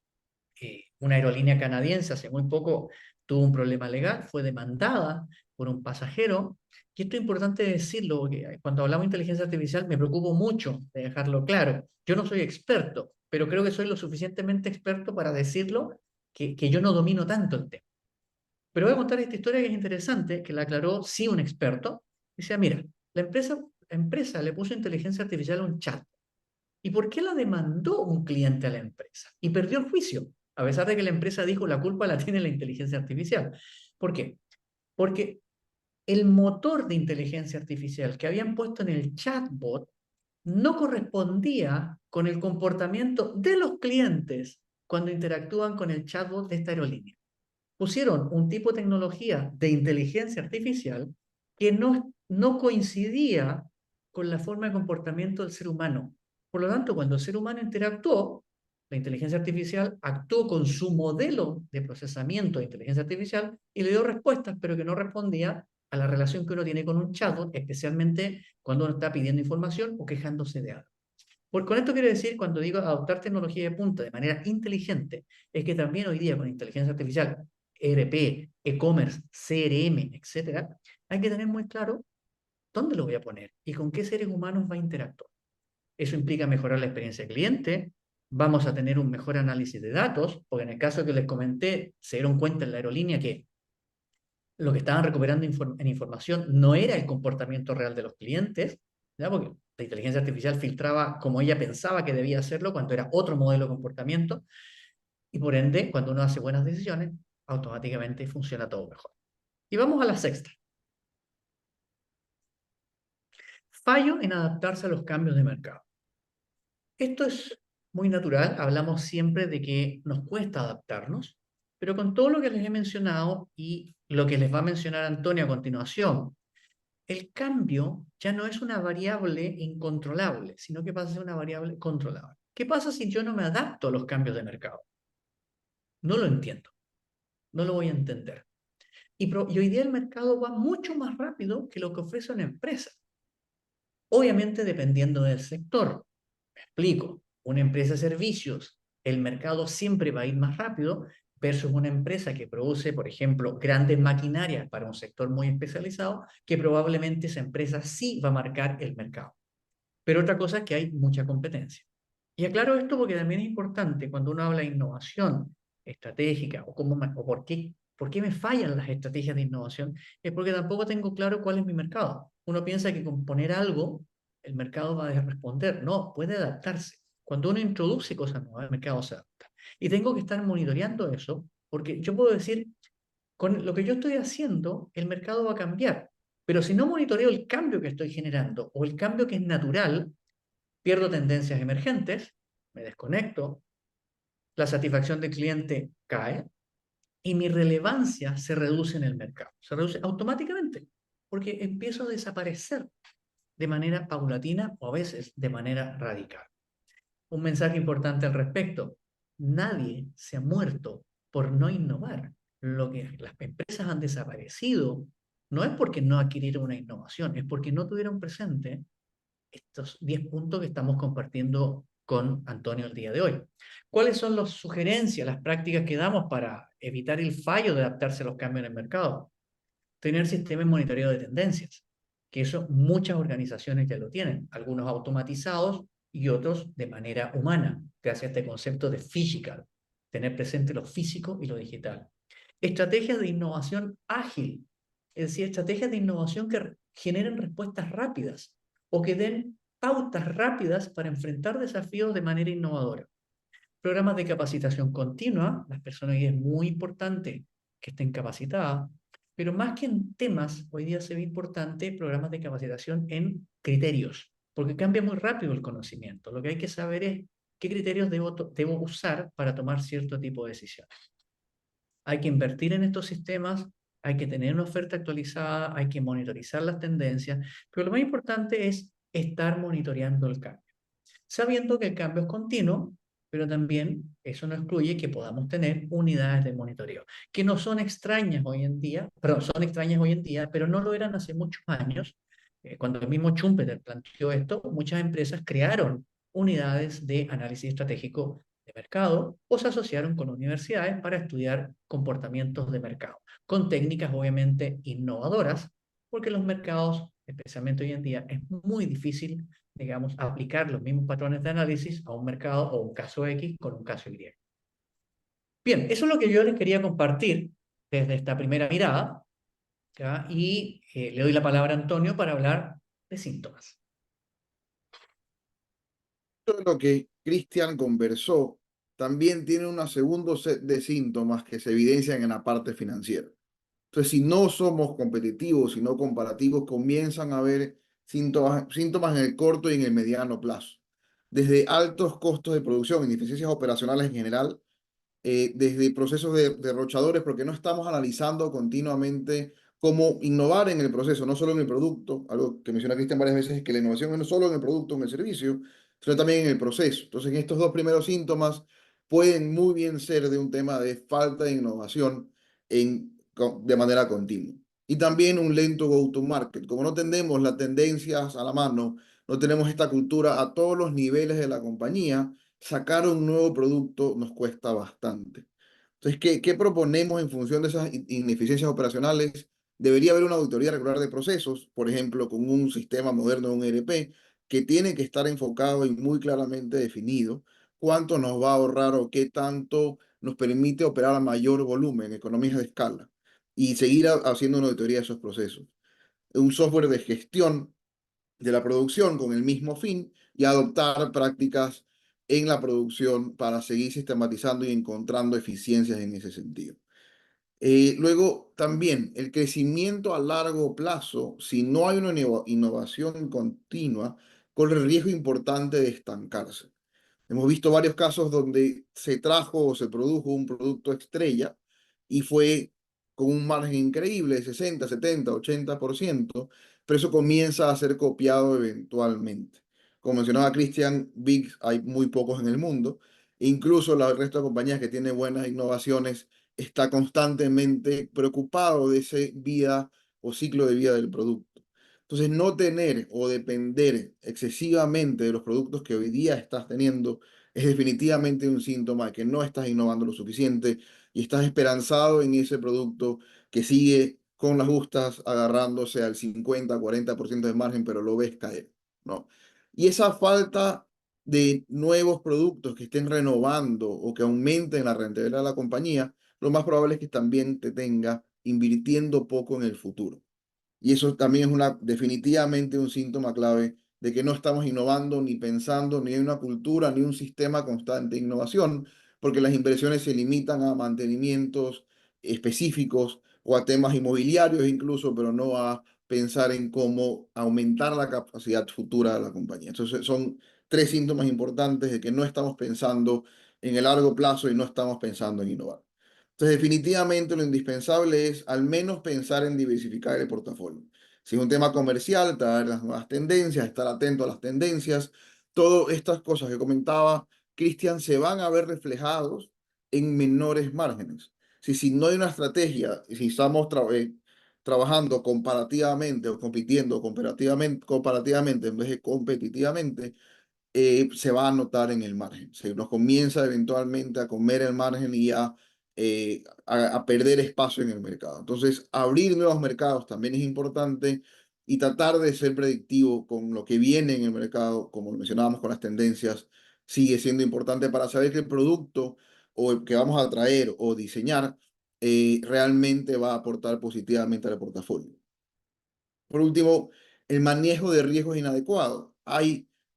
Una aerolínea canadiense hace muy poco tuvo un problema legal, fue demandada por un pasajero. Y esto es importante decirlo, porque cuando hablamos de inteligencia artificial me preocupo mucho de dejarlo claro. Yo no soy experto, pero creo que soy lo suficientemente experto para decirlo que yo no domino tanto el tema. Pero voy a contar esta historia que es interesante, que la aclaró sí un experto. Dice, mira, la empresa le puso inteligencia artificial a un chat. ¿Y por qué la demandó un cliente a la empresa? Y perdió el juicio, a pesar de que la empresa dijo la culpa la tiene la inteligencia artificial. ¿Por qué? Porque el motor de inteligencia artificial que habían puesto en el chatbot no correspondía con el comportamiento de los clientes cuando interactúan con el chatbot de esta aerolínea. Pusieron un tipo de tecnología de inteligencia artificial que no coincidía con la forma de comportamiento del ser humano. Por lo tanto, cuando el ser humano interactuó, la inteligencia artificial actuó con su modelo de procesamiento de inteligencia artificial y le dio respuestas, pero que no respondía a la relación que uno tiene con un chatbot, especialmente cuando uno está pidiendo información o quejándose de algo. Con esto quiero decir, cuando digo adoptar tecnología de punta de manera inteligente, es que también hoy día con inteligencia artificial, ERP, e-commerce, CRM, etcétera, hay que tener muy claro dónde lo voy a poner y con qué seres humanos va a interactuar. Eso implica mejorar la experiencia del cliente, vamos a tener un mejor análisis de datos, porque en el caso que les comenté, se dieron cuenta en la aerolínea que lo que estaban recuperando en información no era el comportamiento real de los clientes, ¿ya? Porque la inteligencia artificial filtraba como ella pensaba que debía hacerlo cuando era otro modelo de comportamiento, y por ende, cuando uno hace buenas decisiones, automáticamente funciona todo mejor. Y vamos a la sexta. Fallo en adaptarse a los cambios de mercado. Esto es muy natural, hablamos siempre de que nos cuesta adaptarnos, pero con todo lo que les he mencionado y lo que les va a mencionar Antonio a continuación, el cambio ya no es una variable incontrolable, sino que pasa a ser una variable controlable. ¿Qué pasa si yo no me adapto a los cambios de mercado? No lo entiendo, no lo voy a entender. Y hoy día el mercado va mucho más rápido que lo que ofrece una empresa. Obviamente dependiendo del sector. Me explico. Una empresa de servicios, el mercado siempre va a ir más rápido versus una empresa que produce, por ejemplo, grandes maquinarias para un sector muy especializado, que probablemente esa empresa sí va a marcar el mercado. Pero otra cosa es que hay mucha competencia. Y aclaro esto porque también es importante cuando uno habla de innovación estratégica o, o por qué me fallan las estrategias de innovación, es porque tampoco tengo claro cuál es mi mercado. Uno piensa que con poner algo, el mercado va a responder. No, puede adaptarse. Cuando uno introduce cosas nuevas, el mercado se adapta. Y tengo que estar monitoreando eso, porque yo puedo decir, con lo que yo estoy haciendo, el mercado va a cambiar. Pero si no monitoreo el cambio que estoy generando o el cambio que es natural, pierdo tendencias emergentes, me desconecto, la satisfacción del cliente cae y mi relevancia se reduce en el mercado. Se reduce automáticamente porque empiezo a desaparecer de manera paulatina o a veces de manera radical. Un mensaje importante al respecto. Nadie se ha muerto por no innovar. Lo que las empresas han desaparecido no es porque no adquirieron una innovación, es porque no tuvieron presente estos 10 puntos que estamos compartiendo con Antonio el día de hoy. ¿Cuáles son las sugerencias, las prácticas que damos para evitar el fallo de adaptarse a los cambios en el mercado? Tener sistemas de monitoreo de tendencias, que eso muchas organizaciones ya lo tienen, algunos automatizados y otros de manera humana, gracias a este concepto de physical, tener presente lo físico y lo digital. Estrategias de innovación ágil, es decir, estrategias de innovación que generen respuestas rápidas o que den pautas rápidas para enfrentar desafíos de manera innovadora. Programas de capacitación continua, las personas, y es muy importante que estén capacitadas, pero más que en temas, hoy día se ve importante programas de capacitación en criterios, porque cambia muy rápido el conocimiento. Lo que hay que saber es qué criterios debo usar para tomar cierto tipo de decisiones. Hay que invertir en estos sistemas, hay que tener una oferta actualizada, hay que monitorizar las tendencias, pero lo más importante es estar monitoreando el cambio, sabiendo que el cambio es continuo, pero también eso no excluye que podamos tener unidades de monitoreo, que no son extrañas hoy en día, perdón, son extrañas hoy en día, pero no lo eran hace muchos años. Cuando el mismo Schumpeter planteó esto, muchas empresas crearon unidades de análisis estratégico de mercado o se asociaron con universidades para estudiar comportamientos de mercado, con técnicas obviamente innovadoras, porque los mercados, especialmente hoy en día, es muy difícil, digamos, aplicar los mismos patrones de análisis a un mercado o un caso X con un caso Y. Bien, eso es lo que yo les quería compartir desde esta primera mirada, ¿ya? Y le doy la palabra a Antonio para hablar de síntomas. Todo lo que Cristian conversó también tiene un segundo set de síntomas que se evidencian en la parte financiera. Entonces, si no somos competitivos, si no comparativos, comienzan a haber síntomas en el corto y en el mediano plazo. Desde altos costos de producción, ineficiencias operacionales en general, desde procesos derrochadores, porque no estamos analizando continuamente cómo innovar en el proceso, no solo en el producto. Algo que menciona Cristian varias veces es que la innovación no es solo en el producto, en el servicio, sino también en el proceso. Entonces, en estos dos primeros síntomas pueden muy bien ser de un tema de falta de innovación de manera continua. Y también un lento go-to-market. Como no tenemos las tendencias a la mano, no tenemos esta cultura a todos los niveles de la compañía, sacar un nuevo producto nos cuesta bastante. Entonces, ¿qué proponemos en función de esas ineficiencias operacionales? Debería haber una auditoría regular de procesos, por ejemplo, con un sistema moderno, un ERP, que tiene que estar enfocado y muy claramente definido cuánto nos va a ahorrar o qué tanto nos permite operar a mayor volumen, economías de escala, y seguir haciendo una auditoría de esos procesos. Un software de gestión de la producción con el mismo fin y adoptar prácticas en la producción para seguir sistematizando y encontrando eficiencias en ese sentido. Luego, también el crecimiento a largo plazo, si no hay una innovación continua, corre el riesgo importante de estancarse. Hemos visto varios casos donde se trajo o se produjo un producto estrella y fue con un margen increíble de 60, 70, 80%, pero eso comienza a ser copiado eventualmente. Como mencionaba Christian, Big hay muy pocos en el mundo. Incluso el resto de compañías que tienen buenas innovaciones está constantemente preocupado de ese vida o ciclo de vida del producto. Entonces, no tener o depender excesivamente de los productos que hoy día estás teniendo es definitivamente un síntoma de que no estás innovando lo suficiente y estás esperanzado en ese producto que sigue con las justas agarrándose al 50, 40% de margen, pero lo ves caer, ¿no? Y esa falta de nuevos productos que estén renovando o que aumenten la rentabilidad de la compañía, lo más probable es que también te tenga invirtiendo poco en el futuro. Y eso también es definitivamente un síntoma clave de que no estamos innovando ni pensando, ni hay una cultura, ni un sistema constante de innovación, porque las inversiones se limitan a mantenimientos específicos o a temas inmobiliarios incluso, pero no a pensar en cómo aumentar la capacidad futura de la compañía. Entonces son tres síntomas importantes de que no estamos pensando en el largo plazo y no estamos pensando en innovar. Entonces, definitivamente lo indispensable es al menos pensar en diversificar el portafolio. Si es un tema comercial, traer las nuevas tendencias, estar atento a las tendencias, todas estas cosas que comentaba Cristian se van a ver reflejados en menores márgenes. Si no hay una estrategia, si estamos trabajando comparativamente o compitiendo comparativamente en vez de competitivamente, se va a notar en el margen. Se nos comienza eventualmente a comer el margen y a perder espacio en el mercado. Entonces, abrir nuevos mercados también es importante y tratar de ser predictivo con lo que viene en el mercado, como lo mencionábamos con las tendencias, sigue siendo importante para saber que el producto o el que vamos a traer o diseñar realmente va a aportar positivamente al portafolio. Por último, el manejo de riesgos inadecuados.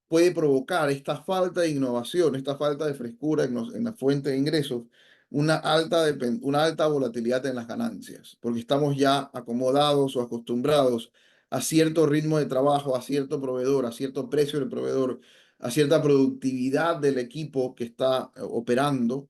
Puede provocar esta falta de innovación, esta falta de frescura en la fuente de ingresos, una alta volatilidad en las ganancias, porque estamos ya acomodados o acostumbrados a cierto ritmo de trabajo, a cierto proveedor, a cierto precio del proveedor, a cierta productividad del equipo que está operando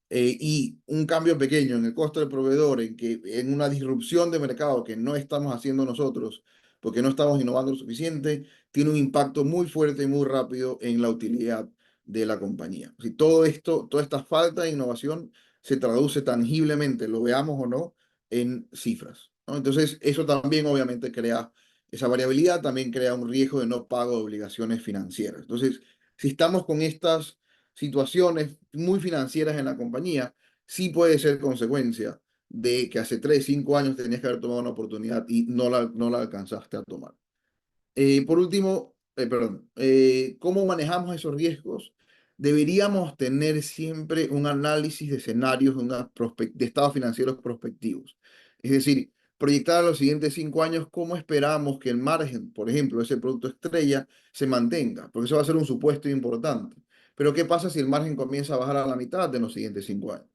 y un cambio pequeño en el costo del proveedor, en una disrupción de mercado que no estamos haciendo nosotros, porque no estamos innovando lo suficiente, tiene un impacto muy fuerte y muy rápido en la utilidad de la compañía. Si todo esto, toda esta falta de innovación se traduce tangiblemente, lo veamos o no, en cifras, ¿no? Entonces, eso también obviamente crea esa variabilidad, también crea un riesgo de no pago de obligaciones financieras. Entonces, si estamos con estas situaciones muy financieras en la compañía, sí puede ser consecuencia de que hace 3 5 años tenías que haber tomado una oportunidad y no la alcanzaste a tomar. Por último, perdón, ¿cómo manejamos esos riesgos? Deberíamos tener siempre un análisis de escenarios de estados financieros prospectivos. Es decir, proyectar a los siguientes 5 años cómo esperamos que el margen, por ejemplo, ese producto estrella, se mantenga, porque eso va a ser un supuesto importante. Pero ¿qué pasa si el margen comienza a bajar a la mitad en los siguientes 5 años?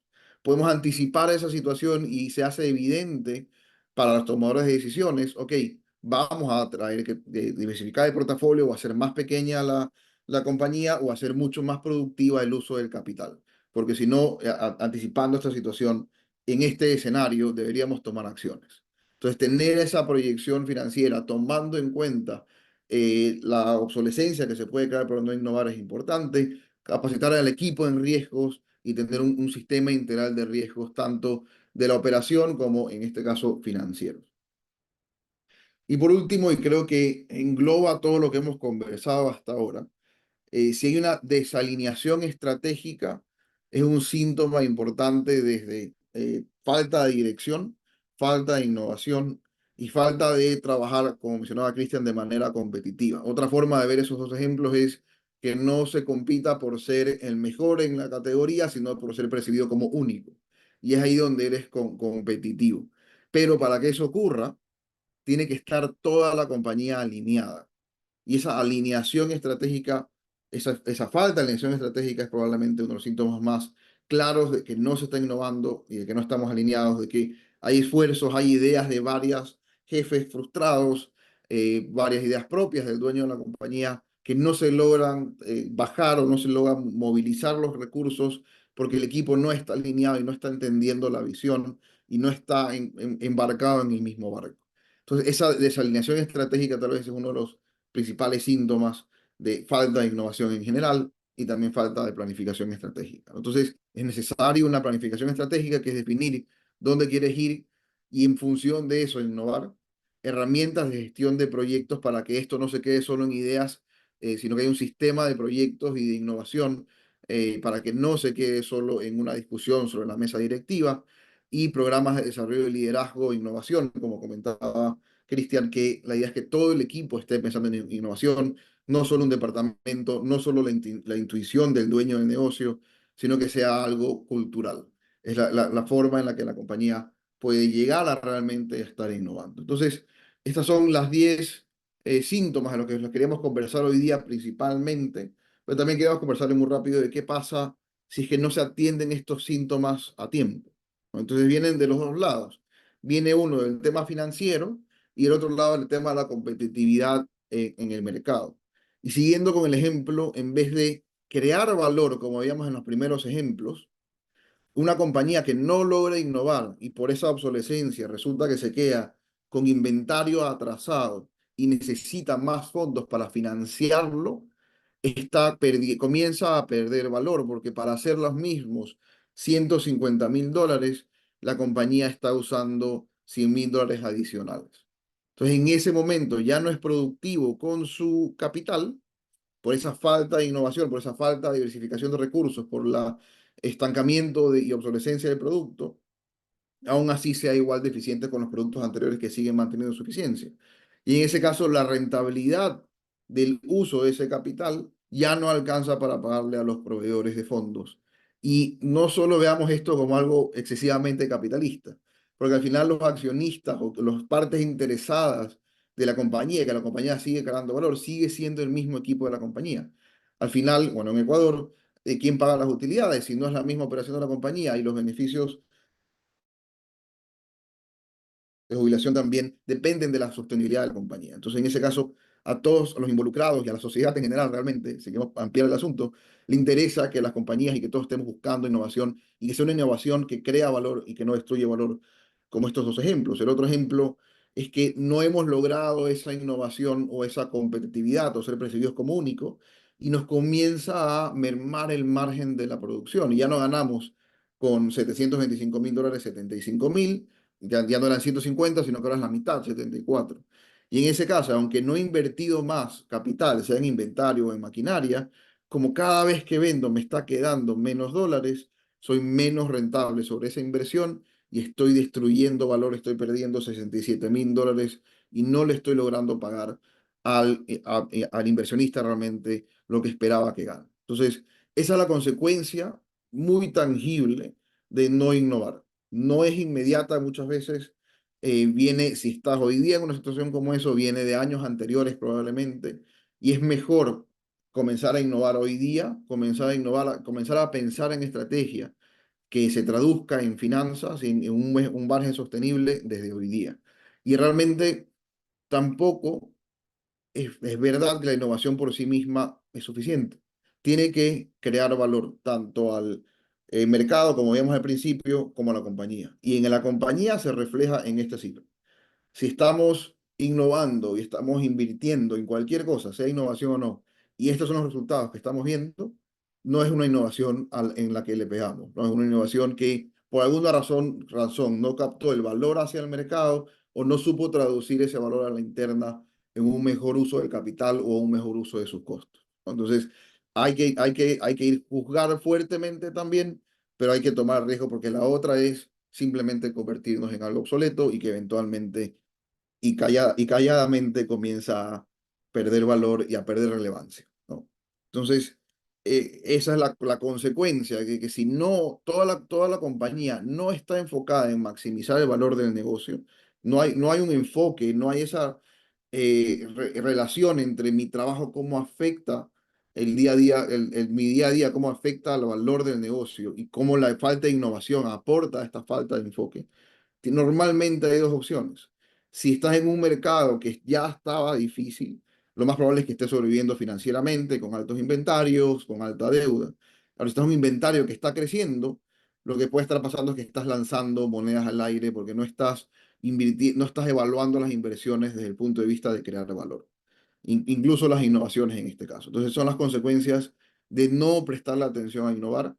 Podemos anticipar esa situación y se hace evidente para los tomadores de decisiones, ok, vamos a traer que diversificar el portafolio o hacer más pequeña la compañía o hacer mucho más productiva el uso del capital. Porque si no, anticipando esta situación, en este escenario deberíamos tomar acciones. Entonces, tener esa proyección financiera tomando en cuenta la obsolescencia que se puede crear por no innovar es importante. Capacitar al equipo en riesgos y tener un sistema integral de riesgos, tanto de la operación como en este caso financieros. Y por último, y creo que engloba todo lo que hemos conversado hasta ahora, si hay una desalineación estratégica, es un síntoma importante desde falta de dirección, falta de innovación y falta de trabajar, como mencionaba Cristian, de manera competitiva. Otra forma de ver esos dos ejemplos es que no se compita por ser el mejor en la categoría, sino por ser percibido como único. Y es ahí donde eres competitivo. Pero para que eso ocurra, tiene que estar toda la compañía alineada. Y esa alineación estratégica, esa falta de alineación estratégica es probablemente uno de los síntomas más claros de que no se está innovando y de que no estamos alineados, de que hay esfuerzos, hay ideas de varios jefes frustrados, varias ideas propias del dueño de la compañía que no se logran bajar o no se logran movilizar los recursos porque el equipo no está alineado y no está entendiendo la visión y no está embarcado en el mismo barco. Entonces, esa desalineación estratégica tal vez es uno de los principales síntomas de falta de innovación en general y también falta de planificación estratégica. Entonces, es necesario una planificación estratégica que es definir dónde quieres ir y en función de eso innovar herramientas de gestión de proyectos para que esto no se quede solo en ideas, sino que hay un sistema de proyectos y de innovación para que no se quede solo en una discusión sobre la mesa directiva y programas de desarrollo de liderazgo e innovación, como comentaba Cristian, que la idea es que todo el equipo esté pensando en innovación, no solo un departamento, no solo la intuición del dueño del negocio, sino que sea algo cultural. Es la forma en la que la compañía puede llegar a realmente estar innovando. Entonces, estas son las 10 síntomas de lo que queríamos conversar hoy día principalmente, pero también queríamos conversar muy rápido de qué pasa si es que no se atienden estos síntomas a tiempo, ¿no? Entonces vienen de los dos lados. Viene uno del tema financiero, y el otro lado el tema de la competitividad en el mercado. Y siguiendo con el ejemplo, en vez de crear valor, como veíamos en los primeros ejemplos, Una compañía que no logra innovar y por esa obsolescencia resulta que se queda con inventario atrasado y necesita más fondos para financiarlo, comienza a perder valor porque para hacer los mismos $150.000, la compañía está usando $100.000 adicionales. Entonces, en ese momento ya no es productivo con su capital por esa falta de innovación, por esa falta de diversificación de recursos, por la estancamiento y obsolescencia del producto, aún así sea igual de eficiente con los productos anteriores que siguen manteniendo su eficiencia. Y en ese caso, la rentabilidad del uso de ese capital ya no alcanza para pagarle a los proveedores de fondos. Y no solo veamos esto como algo excesivamente capitalista, porque al final los accionistas o las partes interesadas de la compañía, que la compañía sigue creando valor, sigue siendo el mismo equipo de la compañía. Al final, bueno, en Ecuador, ¿quién paga las utilidades? Si no es la misma operación de la compañía y los beneficios de jubilación también dependen de la sostenibilidad de la compañía. Entonces, en ese caso, a todos los involucrados y a la sociedad en general, realmente, si queremos ampliar el asunto, le interesa que las compañías y que todos estemos buscando innovación y que sea una innovación que crea valor y que no destruye valor, como estos dos ejemplos. El otro ejemplo es que no hemos logrado esa innovación o esa competitividad o ser percibidos como únicos y nos comienza a mermar el margen de la producción y ya no ganamos con $725.000, 75.000, ya no eran 150, sino que ahora es la mitad, 74. Y en ese caso, aunque no he invertido más capital, sea en inventario o en maquinaria, como cada vez que vendo me está quedando menos dólares, soy menos rentable sobre esa inversión y estoy destruyendo valor, estoy perdiendo $67.000 y no le estoy logrando pagar al inversionista realmente lo que esperaba que gane. Entonces, esa es la consecuencia muy tangible de no innovar. No es inmediata muchas veces, viene, si estás hoy día en una situación como eso, viene de años anteriores probablemente, y es mejor comenzar a innovar hoy día, comenzar a innovar, comenzar a pensar en estrategia que se traduzca en finanzas, en un margen sostenible desde hoy día. Y realmente tampoco es verdad que la innovación por sí misma es suficiente. Tiene que crear valor tanto al mercado, como vimos al principio, como a la compañía. Y en la compañía se refleja en este ciclo. Si estamos innovando y estamos invirtiendo en cualquier cosa, sea innovación o no, y estos son los resultados que estamos viendo, no es una innovación en la que le pegamos, no es una innovación que por alguna razón no captó el valor hacia el mercado o no supo traducir ese valor a la interna en un mejor uso del capital o un mejor uso de sus costos. Entonces, hay que ir juzgar fuertemente también, pero hay que tomar riesgo porque la otra es simplemente convertirnos en algo obsoleto y que eventualmente y calladamente comienza a perder valor y a perder relevancia, ¿no? Entonces, esa es la consecuencia, que si no, toda la compañía no está enfocada en maximizar el valor del negocio, no hay un enfoque, no hay esa relación entre mi trabajo, cómo afecta el día a día, mi día a día, cómo afecta al valor del negocio y cómo la falta de innovación aporta a esta falta de enfoque. Normalmente hay dos opciones. Si estás en un mercado que ya estaba difícil, lo más probable es que estés sobreviviendo financieramente, con altos inventarios, con alta deuda. Ahora, si estás en un inventario que está creciendo, lo que puede estar pasando es que estás lanzando monedas al aire porque no estás evaluando las inversiones desde el punto de vista de crear valor, incluso las innovaciones en este caso. Entonces, son las consecuencias de no prestar la atención a innovar,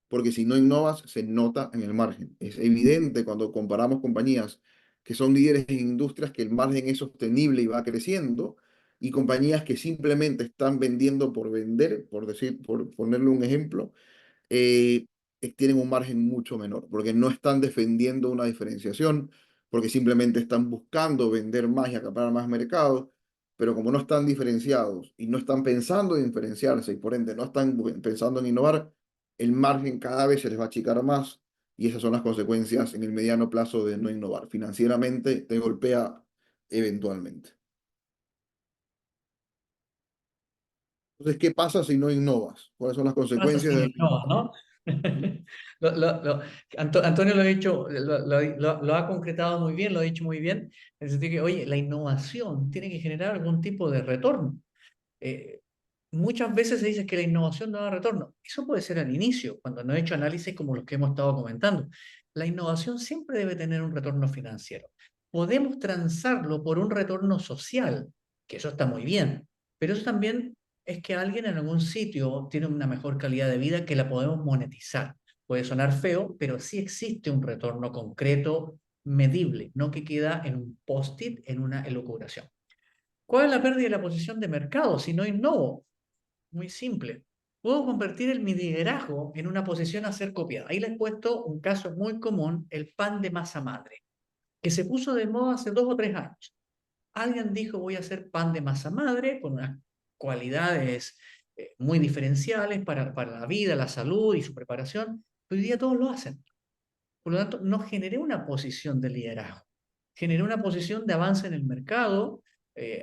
porque si no innovas, se nota en el margen. Es evidente cuando comparamos compañías que son líderes en industrias que el margen es sostenible y va creciendo, y compañías que simplemente están vendiendo por vender, por ponerle un ejemplo, eh, tienen un margen mucho menor, porque no están defendiendo una diferenciación, porque simplemente están buscando vender más y acaparar más mercado, pero como no están diferenciados y no están pensando en diferenciarse y por ende no están pensando en innovar, el margen cada vez se les va a achicar más y esas son las consecuencias en el mediano plazo de no innovar. Financieramente te golpea eventualmente. Entonces, ¿qué pasa si no innovas? ¿Cuáles son las Pasa consecuencias sin de no innova, ¿no? innovar? Lo- lo- lo- Antonio lo ha dicho, lo ha concretado muy bien, lo ha dicho muy bien, en el sentido que, oye, la innovación tiene que generar algún tipo de retorno. Eh, muchas veces se dice que la innovación no da retorno. Eso puede ser al inicio, cuando no he hecho análisis como los que hemos estado comentando. La innovación siempre debe tener un retorno financiero. Podemos transarlo por un retorno social, que eso está muy bien, pero eso también es que alguien en algún sitio tiene una mejor calidad de vida que la podemos monetizar. Puede sonar feo, pero sí existe un retorno concreto, medible, no que queda en un post-it, en una elucubración. ¿Cuál es la pérdida de la posición de mercado si no innovo? Muy simple. Puedo convertir mi liderazgo en una posición a ser copiada. Ahí les he puesto un caso muy común, el pan de masa madre, que se puso de moda hace 2 o 3 años. Alguien dijo, voy a hacer pan de masa madre con unas cualidades muy diferenciales para la vida, la salud y su preparación. Hoy día todos lo hacen. Por lo tanto, no generé una posición de liderazgo. Generé una posición de avance en el mercado,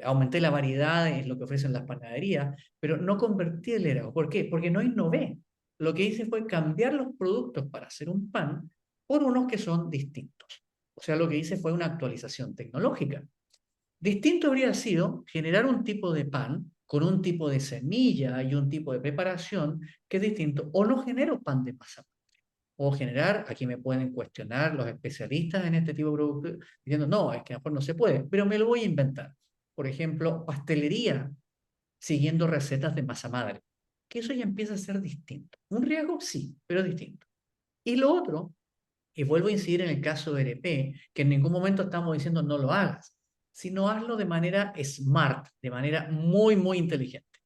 aumenté la variedad en lo que ofrecen las panaderías, pero no convertí el liderazgo. ¿Por qué? Porque no innové. Lo que hice fue cambiar los productos para hacer un pan por unos que son distintos. O sea, lo que hice fue una actualización tecnológica. Distinto habría sido generar un tipo de pan con un tipo de semilla y un tipo de preparación que es distinto, o no genero pan de masa o generar, aquí me pueden cuestionar los especialistas en este tipo de productos, diciendo, no, es que a lo mejor no se puede, pero me lo voy a inventar. Por ejemplo, pastelería siguiendo recetas de masa madre, que eso ya empieza a ser distinto. Un riesgo, sí, pero distinto. Y lo otro, y vuelvo a incidir en el caso de ERP, que en ningún momento estamos diciendo no lo hagas, sino hazlo de manera smart, de manera muy, muy inteligente.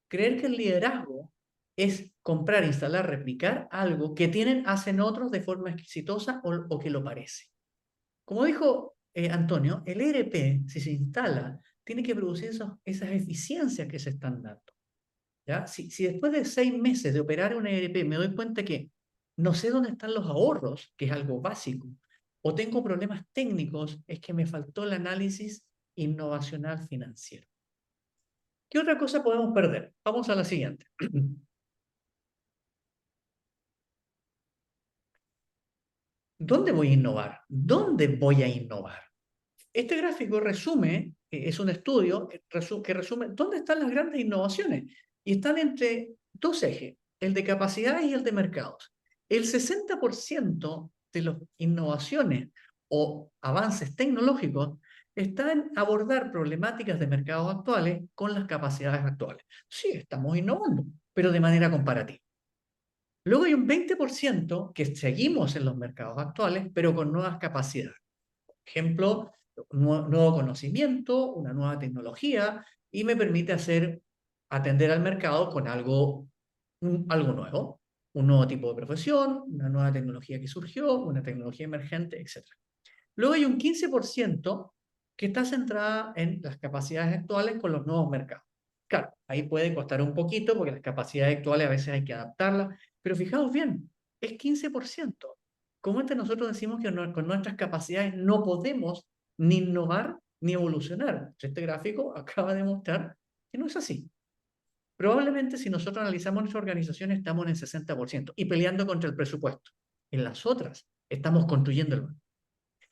Creer que el liderazgo es comprar, instalar, replicar algo que hacen otros de forma exitosa o que lo parece. Como dijo Antonio, el ERP, si se instala, tiene que producir esas eficiencias que se están dando. ¿Ya? Si después de 6 meses de operar un ERP me doy cuenta que no sé dónde están los ahorros, que es algo básico, o tengo problemas técnicos, es que me faltó el análisis innovacional financiero. ¿Qué otra cosa podemos perder? Vamos a la siguiente. ¿Dónde voy a innovar? ¿Dónde voy a innovar? Este gráfico resume, es un estudio que resume dónde están las grandes innovaciones. Y están entre dos ejes, el de capacidades y el de mercados. El 60% de las innovaciones o avances tecnológicos está en abordar problemáticas de mercados actuales con las capacidades actuales. Sí, estamos innovando, pero de manera comparativa. Luego hay un 20% que seguimos en los mercados actuales, pero con nuevas capacidades. Por ejemplo, nuevo conocimiento, una nueva tecnología, y me permite atender al mercado con algo nuevo, un nuevo tipo de profesión, una nueva tecnología que surgió, una tecnología emergente, etc. Luego hay un 15% que está centrada en las capacidades actuales con los nuevos mercados. Claro, ahí puede costar un poquito porque las capacidades actuales a veces hay que adaptarlas, pero fijaos bien, es 15%. ¿Cómo es que nosotros decimos que con nuestras capacidades no podemos ni innovar ni evolucionar? Este gráfico acaba de mostrar que no es así. Probablemente si nosotros analizamos nuestra organización estamos en el 60% y peleando contra el presupuesto. En las otras estamos construyendo el banco.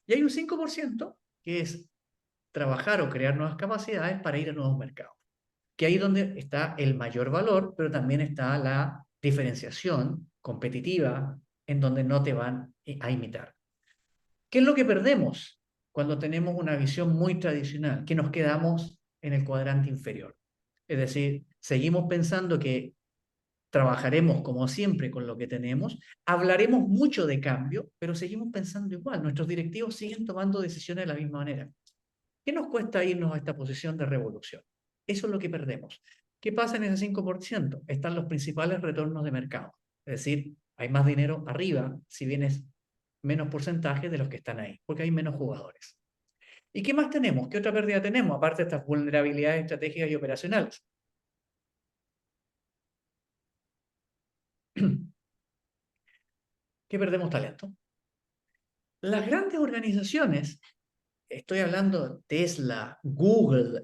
Y hay un 5% que es trabajar o crear nuevas capacidades para ir a nuevos mercados. Que ahí es donde está el mayor valor, pero también está la diferenciación competitiva en donde no te van a imitar. ¿Qué es lo que perdemos cuando tenemos una visión muy tradicional? Que nos quedamos en el cuadrante inferior. Es decir, seguimos pensando que trabajaremos como siempre con lo que tenemos, hablaremos mucho de cambio, pero seguimos pensando igual. Nuestros directivos siguen tomando decisiones de la misma manera. ¿Qué nos cuesta irnos a esta posición de revolución? Eso es lo que perdemos. ¿Qué pasa en ese 5%? Están los principales retornos de mercado. Es decir, hay más dinero arriba, si bien es menos porcentaje de los que están ahí, porque hay menos jugadores. ¿Y qué más tenemos? ¿Qué otra pérdida tenemos? Aparte de estas vulnerabilidades estratégicas y operacionales. ¿Qué perdemos talento? Las grandes organizaciones, estoy hablando de Tesla, Google,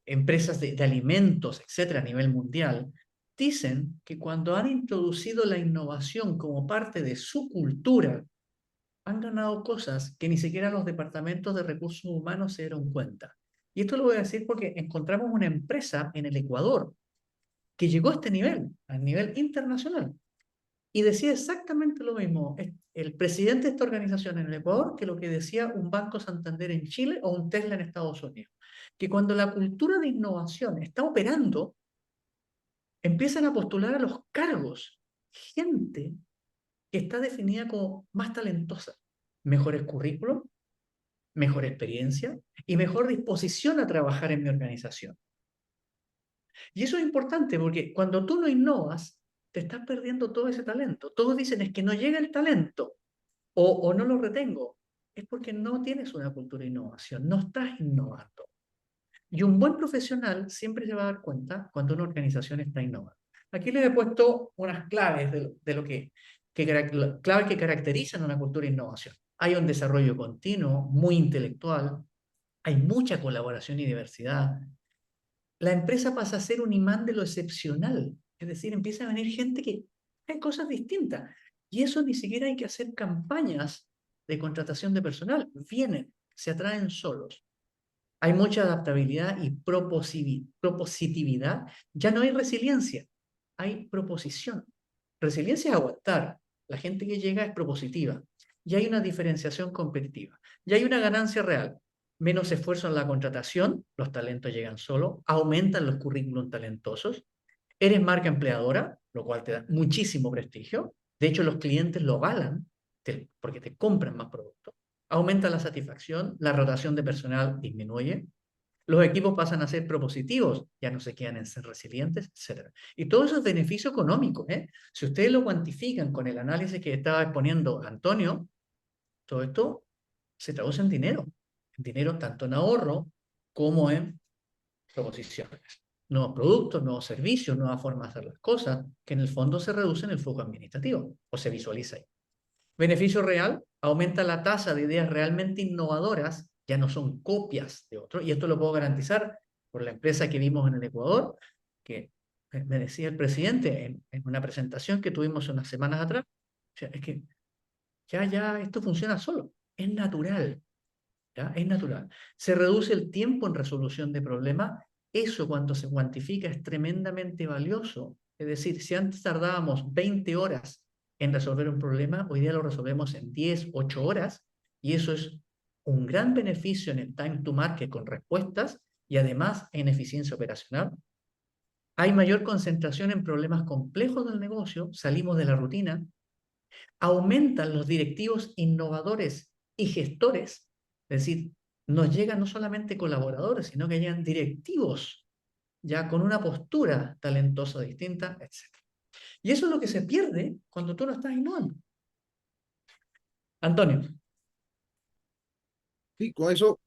empresas de alimentos, etcétera, a nivel mundial, dicen que cuando han introducido la innovación como parte de su cultura, han ganado cosas que ni siquiera los departamentos de recursos humanos se dieron cuenta. Y esto lo voy a decir porque encontramos una empresa en el Ecuador que llegó a este nivel, a nivel internacional, y decía exactamente lo mismo. El presidente de esta organización en el Ecuador que lo que decía un Banco Santander en Chile o un Tesla en Estados Unidos. Que cuando la cultura de innovación está operando, empiezan a postular a los cargos gente que está definida como más talentosa, mejores currículos, mejor experiencia y mejor disposición a trabajar en mi organización. Y eso es importante porque cuando tú no innovas, te estás perdiendo todo ese talento. Todos dicen es que no llega el talento o no lo retengo. Es porque no tienes una cultura de innovación, no estás innovando. Y un buen profesional siempre se va a dar cuenta cuando una organización está innovando. Aquí les he puesto unas claves de lo claves que caracterizan una cultura de innovación. Hay un desarrollo continuo, muy intelectual, hay mucha colaboración y diversidad. La empresa pasa a ser un imán de lo excepcional, es decir, empieza a venir gente que hay cosas distintas. Y eso ni siquiera hay que hacer campañas de contratación de personal. Vienen, se atraen solos. Hay mucha adaptabilidad y propositividad. Ya no hay resiliencia, hay proposición. Resiliencia es aguantar. La gente que llega es propositiva. Y hay una diferenciación competitiva. Y hay una ganancia real. Menos esfuerzo en la contratación, los talentos llegan solo, aumentan los currículum talentosos. Eres marca empleadora, lo cual te da muchísimo prestigio. De hecho, los clientes lo avalan porque te compran más productos. Aumenta la satisfacción, la rotación de personal disminuye, los equipos pasan a ser propositivos, ya no se quedan en ser resilientes, etcétera. Y todo eso es beneficio económico, ¿eh? Si ustedes lo cuantifican con el análisis que estaba exponiendo Antonio, todo esto se traduce en dinero tanto en ahorro como en proposiciones. Nuevos productos, nuevos servicios, nuevas formas de hacer las cosas, que en el fondo se reduce en el flujo administrativo o se visualiza ahí. Beneficio real, aumenta la tasa de ideas realmente innovadoras, ya no son copias de otros, y esto lo puedo garantizar por la empresa que vimos en el Ecuador, que me decía el presidente en una presentación que tuvimos unas semanas atrás, o sea, es que ya esto funciona solo, es natural, ¿ya? Es natural. Se reduce el tiempo en resolución de problemas, eso cuando se cuantifica es tremendamente valioso. Es decir, si antes tardábamos 20 horas en resolver un problema, hoy día lo resolvemos en 10, 8 horas, y eso es un gran beneficio en el time to market con respuestas y además en eficiencia operacional. Hay mayor concentración en problemas complejos del negocio, salimos de la rutina, aumentan los directivos innovadores y gestores, es decir, nos llegan no solamente colaboradores, sino que llegan directivos ya con una postura talentosa distinta, etc. Y eso es lo que se pierde cuando tú no estás innovando. Antonio. Y con eso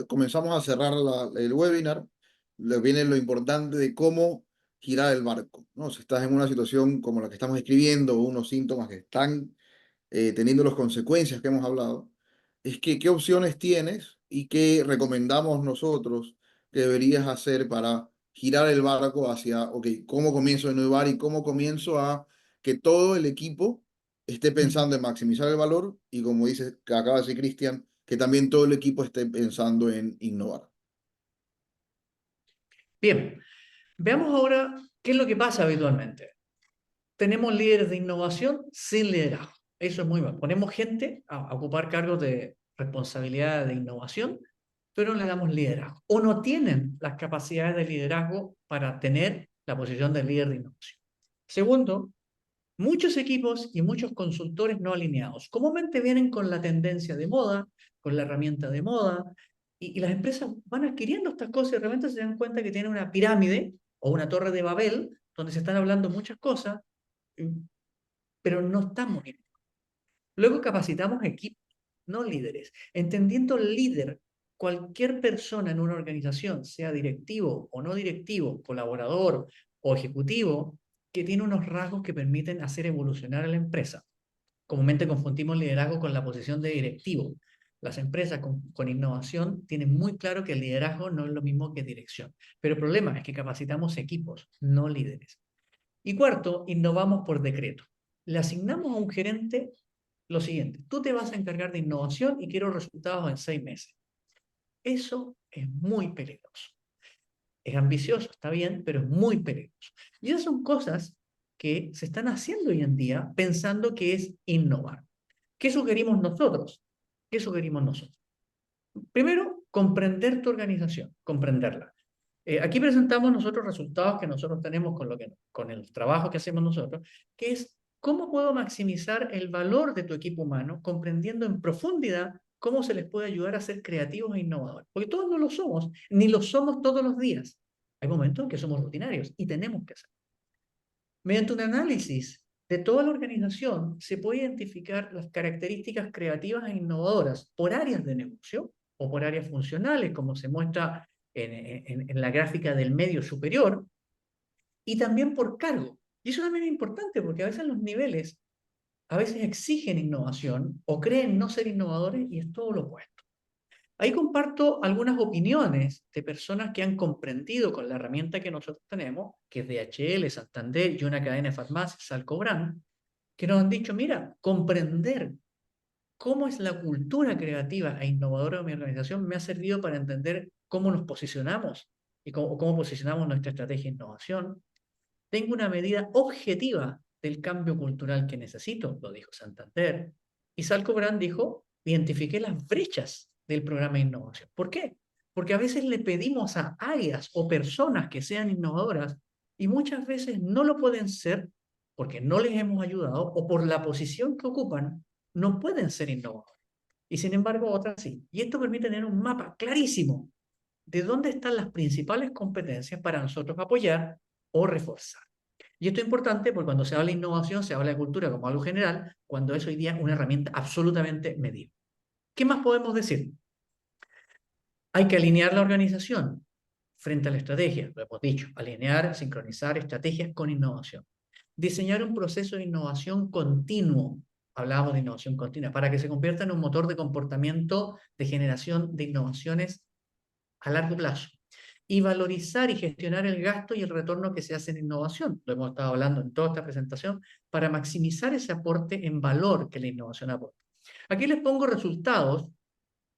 comenzamos a cerrar el webinar. Le viene lo importante de cómo girar el barco, ¿no? Si estás en una situación como la que estamos escribiendo, o unos síntomas que están teniendo las consecuencias que hemos hablado, es que qué opciones tienes y qué recomendamos nosotros que deberías hacer para girar el barco hacia, ok, cómo comienzo a innovar y cómo comienzo a que todo el equipo esté pensando en maximizar el valor y como dice, que acaba de decir Cristian, que también todo el equipo esté pensando en innovar. Bien, veamos ahora qué es lo que pasa habitualmente. Tenemos líderes de innovación sin liderazgo. Eso es muy mal. Ponemos gente a ocupar cargos de responsabilidad de innovación, pero no le damos liderazgo. O no tienen las capacidades de liderazgo para tener la posición de líder de innovación. Segundo, muchos equipos y muchos consultores no alineados. Comúnmente vienen con la tendencia de moda, con la herramienta de moda, y las empresas van adquiriendo estas cosas y de repente se dan cuenta que tienen una pirámide o una torre de Babel donde se están hablando muchas cosas, pero no estamos bien. Luego capacitamos equipos, no líderes. Entendiendo líder, cualquier persona en una organización, sea directivo o no directivo, colaborador o ejecutivo, que tiene unos rasgos que permiten hacer evolucionar a la empresa. Comúnmente confundimos liderazgo con la posición de directivo. Las empresas con innovación tienen muy claro que el liderazgo no es lo mismo que dirección. Pero el problema es que capacitamos equipos, no líderes. Y cuarto, innovamos por decreto. Le asignamos a un gerente lo siguiente: tú te vas a encargar de innovación y quiero resultados en 6 meses. Eso es muy peligroso. Es ambicioso, está bien, pero es muy peligroso. Y esas son cosas que se están haciendo hoy en día pensando que es innovar. ¿Qué sugerimos nosotros? ¿Qué sugerimos nosotros? Primero, comprender tu organización, comprenderla. Aquí presentamos nosotros resultados que nosotros tenemos con el trabajo que hacemos nosotros, que es cómo puedo maximizar el valor de tu equipo humano, comprendiendo en profundidad cómo se les puede ayudar a ser creativos e innovadores. Porque todos no lo somos, ni lo somos todos los días. Hay momentos en que somos rutinarios y tenemos que hacerlo. Mediante un análisis de toda la organización, se puede identificar las características creativas e innovadoras por áreas de negocio o por áreas funcionales, como se muestra en la gráfica del medio superior, y también por cargo. Y eso también es importante porque a veces los niveles a veces exigen innovación o creen no ser innovadores y es todo lo opuesto. Ahí comparto algunas opiniones de personas que han comprendido con la herramienta que nosotros tenemos, que es DHL, Santander y una cadena de farmacias, Salcobrand, que nos han dicho, mira, comprender cómo es la cultura creativa e innovadora de mi organización me ha servido para entender cómo nos posicionamos y cómo posicionamos nuestra estrategia de innovación. Tengo una medida objetiva del cambio cultural que necesito, lo dijo Santander. Y Salcobrand dijo, identifiqué las brechas del programa de innovación. ¿Por qué? Porque a veces le pedimos a áreas o personas que sean innovadoras y muchas veces no lo pueden ser porque no les hemos ayudado o por la posición que ocupan, no pueden ser innovadores. Y sin embargo, otras sí. Y esto permite tener un mapa clarísimo de dónde están las principales competencias para nosotros apoyar o reforzar. Y esto es importante porque cuando se habla de innovación, se habla de cultura como algo general, cuando es hoy día una herramienta absolutamente medible. ¿Qué más podemos decir? Hay que alinear la organización frente a la estrategia, lo hemos dicho, alinear, sincronizar estrategias con innovación. Diseñar un proceso de innovación continuo, hablábamos de innovación continua, para que se convierta en un motor de comportamiento de generación de innovaciones a largo plazo. Y valorizar y gestionar el gasto y el retorno que se hace en innovación. Lo hemos estado hablando en toda esta presentación, para maximizar ese aporte en valor que la innovación aporta. Aquí les pongo resultados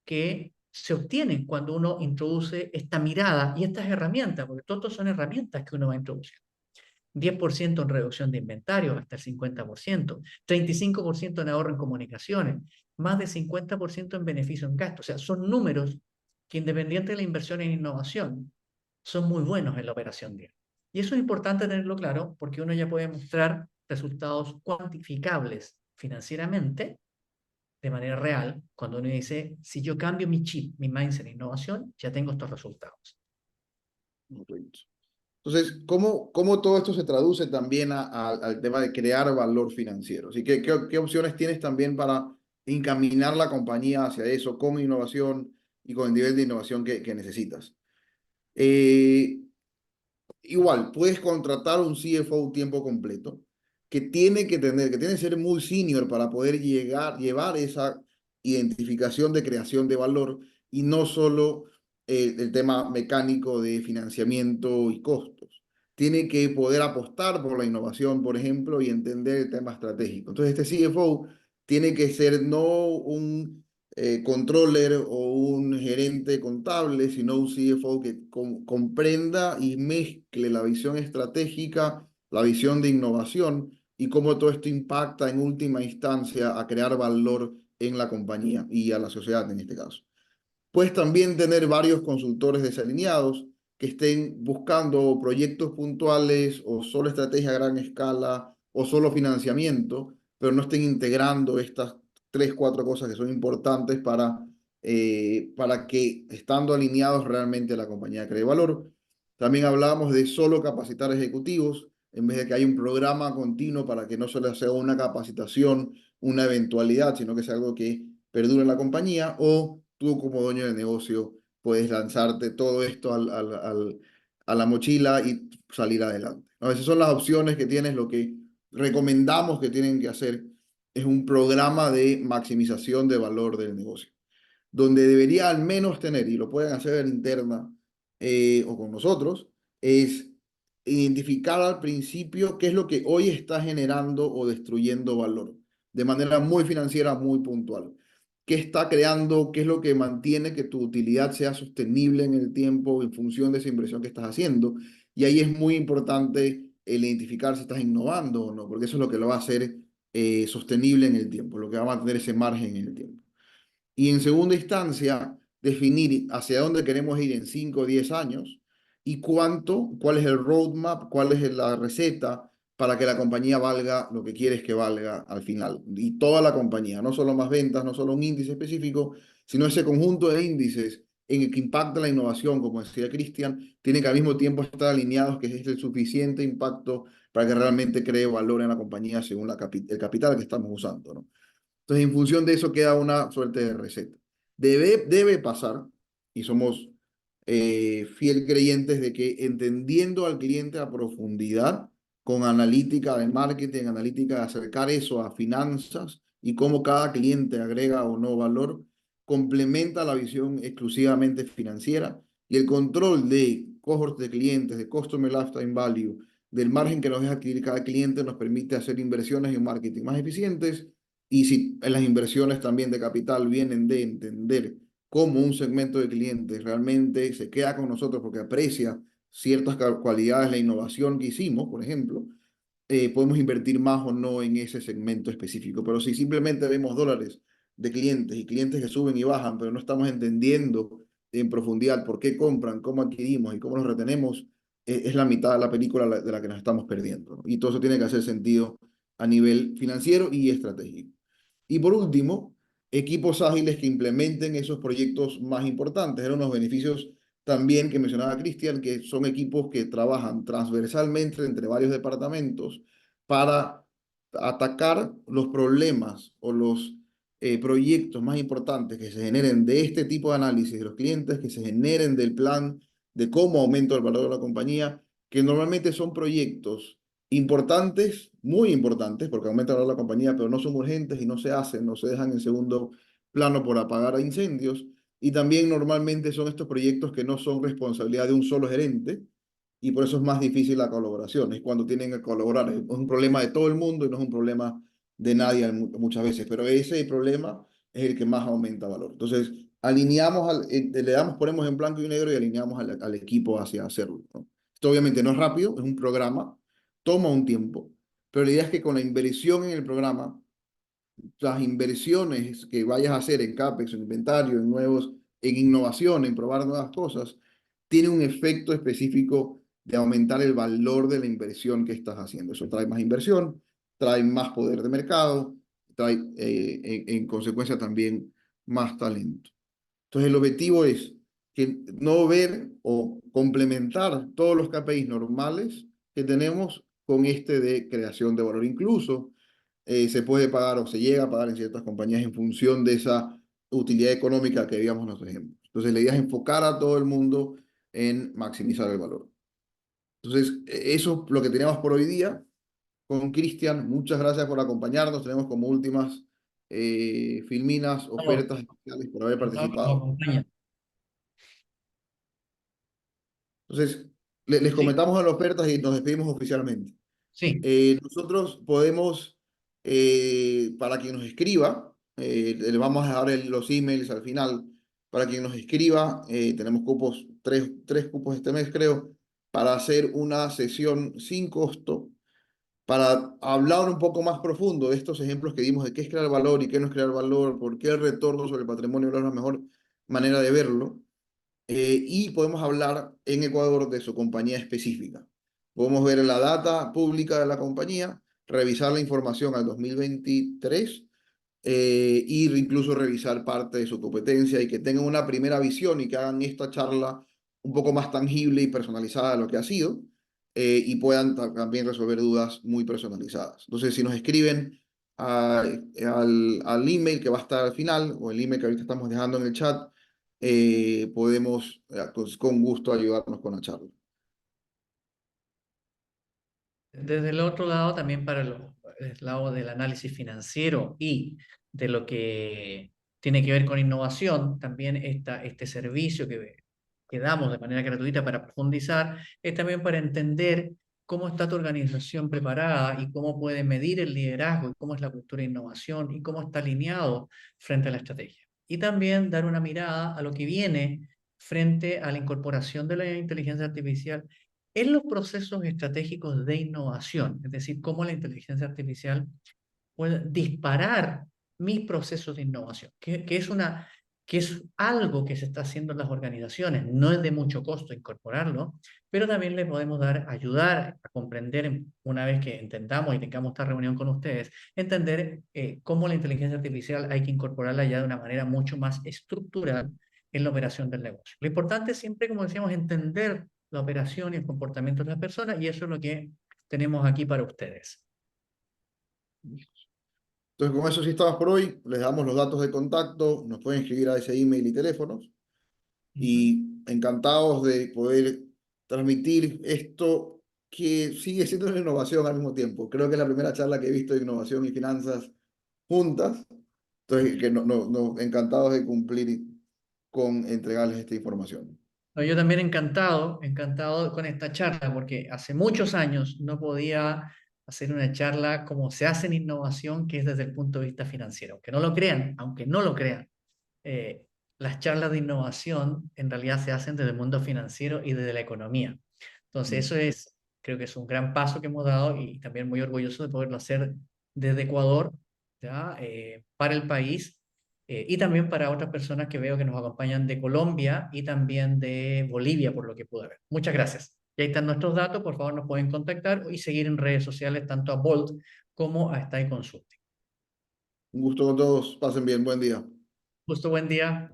que se obtienen cuando uno introduce esta mirada y estas herramientas, porque todos son herramientas que uno va a introducir. 10% en reducción de inventario, hasta el 50%, 35% en ahorro en comunicaciones, más de 50% en beneficio en gasto. O sea, son números que independiente de la inversión en innovación, son muy buenos en la operación diaria. Y eso es importante tenerlo claro porque uno ya puede mostrar resultados cuantificables financieramente de manera real cuando uno dice, si yo cambio mi chip, mi mindset en innovación, ya tengo estos resultados. Correcto. Entonces, ¿cómo todo esto se traduce también al tema de crear valor financiero? Así que, ¿qué opciones tienes también para encaminar la compañía hacia eso con innovación y con el nivel de innovación que necesitas? Eh, Igual, puedes contratar un CFO tiempo completo que tiene que ser muy senior para poder llevar esa identificación de creación de valor y no solo el tema mecánico de financiamiento y costos. Tiene que poder apostar por la innovación, por ejemplo, y entender el tema estratégico. Entonces, este CFO tiene que ser no un controller o un gerente contable, sino un CFO que comprenda y mezcle la visión estratégica, la visión de innovación y cómo todo esto impacta en última instancia a crear valor en la compañía y a la sociedad en este caso. Puedes también tener varios consultores desalineados que estén buscando proyectos puntuales o solo estrategia a gran escala o solo financiamiento, pero no estén integrando estas tres, cuatro cosas que son importantes para que estando alineados realmente la compañía cree valor. También hablábamos de solo capacitar ejecutivos en vez de que haya un programa continuo para que no solo sea una capacitación, una eventualidad, sino que sea algo que perdure en la compañía o tú como dueño de negocio puedes lanzarte todo esto a la mochila y salir adelante. A veces son las opciones que tienes, lo que recomendamos que tienen que hacer es un programa de maximización de valor del negocio, donde debería al menos tener, y lo pueden hacer en interna o con nosotros, es identificar al principio qué es lo que hoy está generando o destruyendo valor, de manera muy financiera, muy puntual. qué está creando, qué es lo que mantiene que tu utilidad sea sostenible en el tiempo en función de esa inversión que estás haciendo. Y ahí es muy importante el identificar si estás innovando o no, porque eso es lo que lo va a hacer sostenible en el tiempo, lo que va a mantener ese margen en el tiempo. Y en segunda instancia, definir hacia dónde queremos ir en 5 o 10 años y cuál es el roadmap, cuál es la receta para que la compañía valga lo que quieres que valga al final. Y toda la compañía, no solo más ventas, no solo un índice específico, sino ese conjunto de índices en el que impacta la innovación, como decía Cristian, tiene que al mismo tiempo estar alineados, que es el suficiente impacto para que realmente cree valor en la compañía según el capital que estamos usando, ¿no? Entonces, en función de eso queda una suerte de receta. Debe pasar, y somos fiel creyentes de que entendiendo al cliente a profundidad, con analítica de marketing, analítica de acercar eso a finanzas y cómo cada cliente agrega o no valor, complementa la visión exclusivamente financiera y el control de cohort de clientes, de Customer Lifetime Value, del margen que nos deja adquirir cada cliente, nos permite hacer inversiones en marketing más eficientes y si las inversiones también de capital vienen de entender cómo un segmento de clientes realmente se queda con nosotros porque aprecia ciertas cualidades, la innovación que hicimos, por ejemplo, podemos invertir más o no en ese segmento específico. Pero si simplemente vemos dólares de clientes y clientes que suben y bajan, pero no estamos entendiendo en profundidad por qué compran, cómo adquirimos y cómo los retenemos, es la mitad de la película de la que nos estamos perdiendo, ¿no? Y todo eso tiene que hacer sentido a nivel financiero y estratégico. Y por último, equipos ágiles que implementen esos proyectos más importantes. Eran unos beneficios también que mencionaba Cristian, que son equipos que trabajan transversalmente entre varios departamentos para atacar los problemas o los proyectos más importantes que se generen de este tipo de análisis de los clientes, que se generen del plan de cómo aumenta el valor de la compañía, que normalmente son proyectos importantes, muy importantes, porque aumenta el valor de la compañía, pero no son urgentes y no se hacen, no se dejan en segundo plano por apagar a incendios. Y también normalmente son estos proyectos que no son responsabilidad de un solo gerente y por eso es más difícil la colaboración. Es cuando tienen que colaborar. Es un problema de todo el mundo y no es un problema de nadie muchas veces, pero ese problema es el que más aumenta valor. Entonces, le damos, ponemos en blanco y negro y alineamos al equipo hacia hacerlo, ¿no? Esto obviamente no es rápido, es un programa, toma un tiempo, pero la idea es que con la inversión en el programa las inversiones que vayas a hacer en CAPEX, en inventario, en nuevos, en innovación, en probar nuevas cosas, tiene un efecto específico de aumentar el valor de la inversión que estás haciendo. Eso trae más inversión, trae más poder de mercado, trae en consecuencia también más talento. Entonces el objetivo es que no ver o complementar todos los KPIs normales que tenemos con este de creación de valor. Incluso se puede pagar o se llega a pagar en ciertas compañías en función de esa utilidad económica que veíamos en los ejemplos. Entonces, la idea es enfocar a todo el mundo en maximizar el valor. Entonces, eso es lo que teníamos por hoy día con Cristian. Muchas gracias por acompañarnos. Tenemos como últimas filminas, Estamos, ofertas especiales por haber estamos que nos participado. acompañan. Entonces, les Sí, comentamos las ofertas y nos despedimos oficialmente. sí. Nosotros podemos, para quien nos escriba, le vamos a dejar los emails al final, para quien nos escriba, tenemos cupos, tres cupos este mes creo, para hacer una sesión sin costo, para hablar un poco más profundo de estos ejemplos que dimos de qué es crear valor y qué no es crear valor, por qué el retorno sobre el patrimonio no es la mejor manera de verlo y podemos hablar en Ecuador de su compañía específica. Podemos ver la data pública de la compañía, revisar la información al 2023 y incluso revisar parte de su competencia y que tengan una primera visión y que hagan esta charla un poco más tangible y personalizada de lo que ha sido y puedan también resolver dudas muy personalizadas. Entonces, si nos escriben al email que va a estar al final o el email que ahorita estamos dejando en el chat, podemos con gusto ayudarnos con la charla. Desde el otro lado, también para el lado del análisis financiero y de lo que tiene que ver con innovación, también este servicio que damos de manera gratuita para profundizar, es también para entender cómo está tu organización preparada y cómo puede medir el liderazgo y cómo es la cultura de innovación y cómo está alineado frente a la estrategia. Y también dar una mirada a lo que viene frente a la incorporación de la inteligencia artificial en los procesos estratégicos de innovación, es decir, cómo la inteligencia artificial puede disparar mis procesos de innovación, que es algo que se está haciendo en las organizaciones. No es de mucho costo incorporarlo, pero también le podemos ayudar a comprender, una vez que entendamos y tengamos esta reunión con ustedes, entender cómo la inteligencia artificial hay que incorporarla ya de una manera mucho más estructural en la operación del negocio. Lo importante es siempre, como decíamos, entender la operación y el comportamiento de las personas, y eso es lo que tenemos aquí para ustedes. Entonces, con eso sí estamos por hoy. Les damos los datos de contacto, nos pueden escribir a ese email y teléfonos. Ujú. Y encantados de poder transmitir esto que sigue siendo una innovación al mismo tiempo. Creo que es la primera charla que he visto de innovación y finanzas juntas. Entonces, que encantados de cumplir con entregarles esta información. No, yo también encantado, encantado con esta charla, porque hace muchos años no podía hacer una charla como se hace en innovación, que es desde el punto de vista financiero. Aunque no lo crean, eh, las charlas de innovación en realidad se hacen desde el mundo financiero y desde la economía. Entonces, Mm. creo que es un gran paso que hemos dado y también muy orgulloso de poderlo hacer desde Ecuador, ¿ya? Para el país y también para otras personas que veo que nos acompañan de Colombia y también de Bolivia, por lo que pude ver. Muchas gracias. Y ahí están nuestros datos, por favor nos pueden contactar y seguir en redes sociales tanto a Bolt como a Style Consulting. Un gusto con todos. Pasen bien. Buen día. Justo buen día.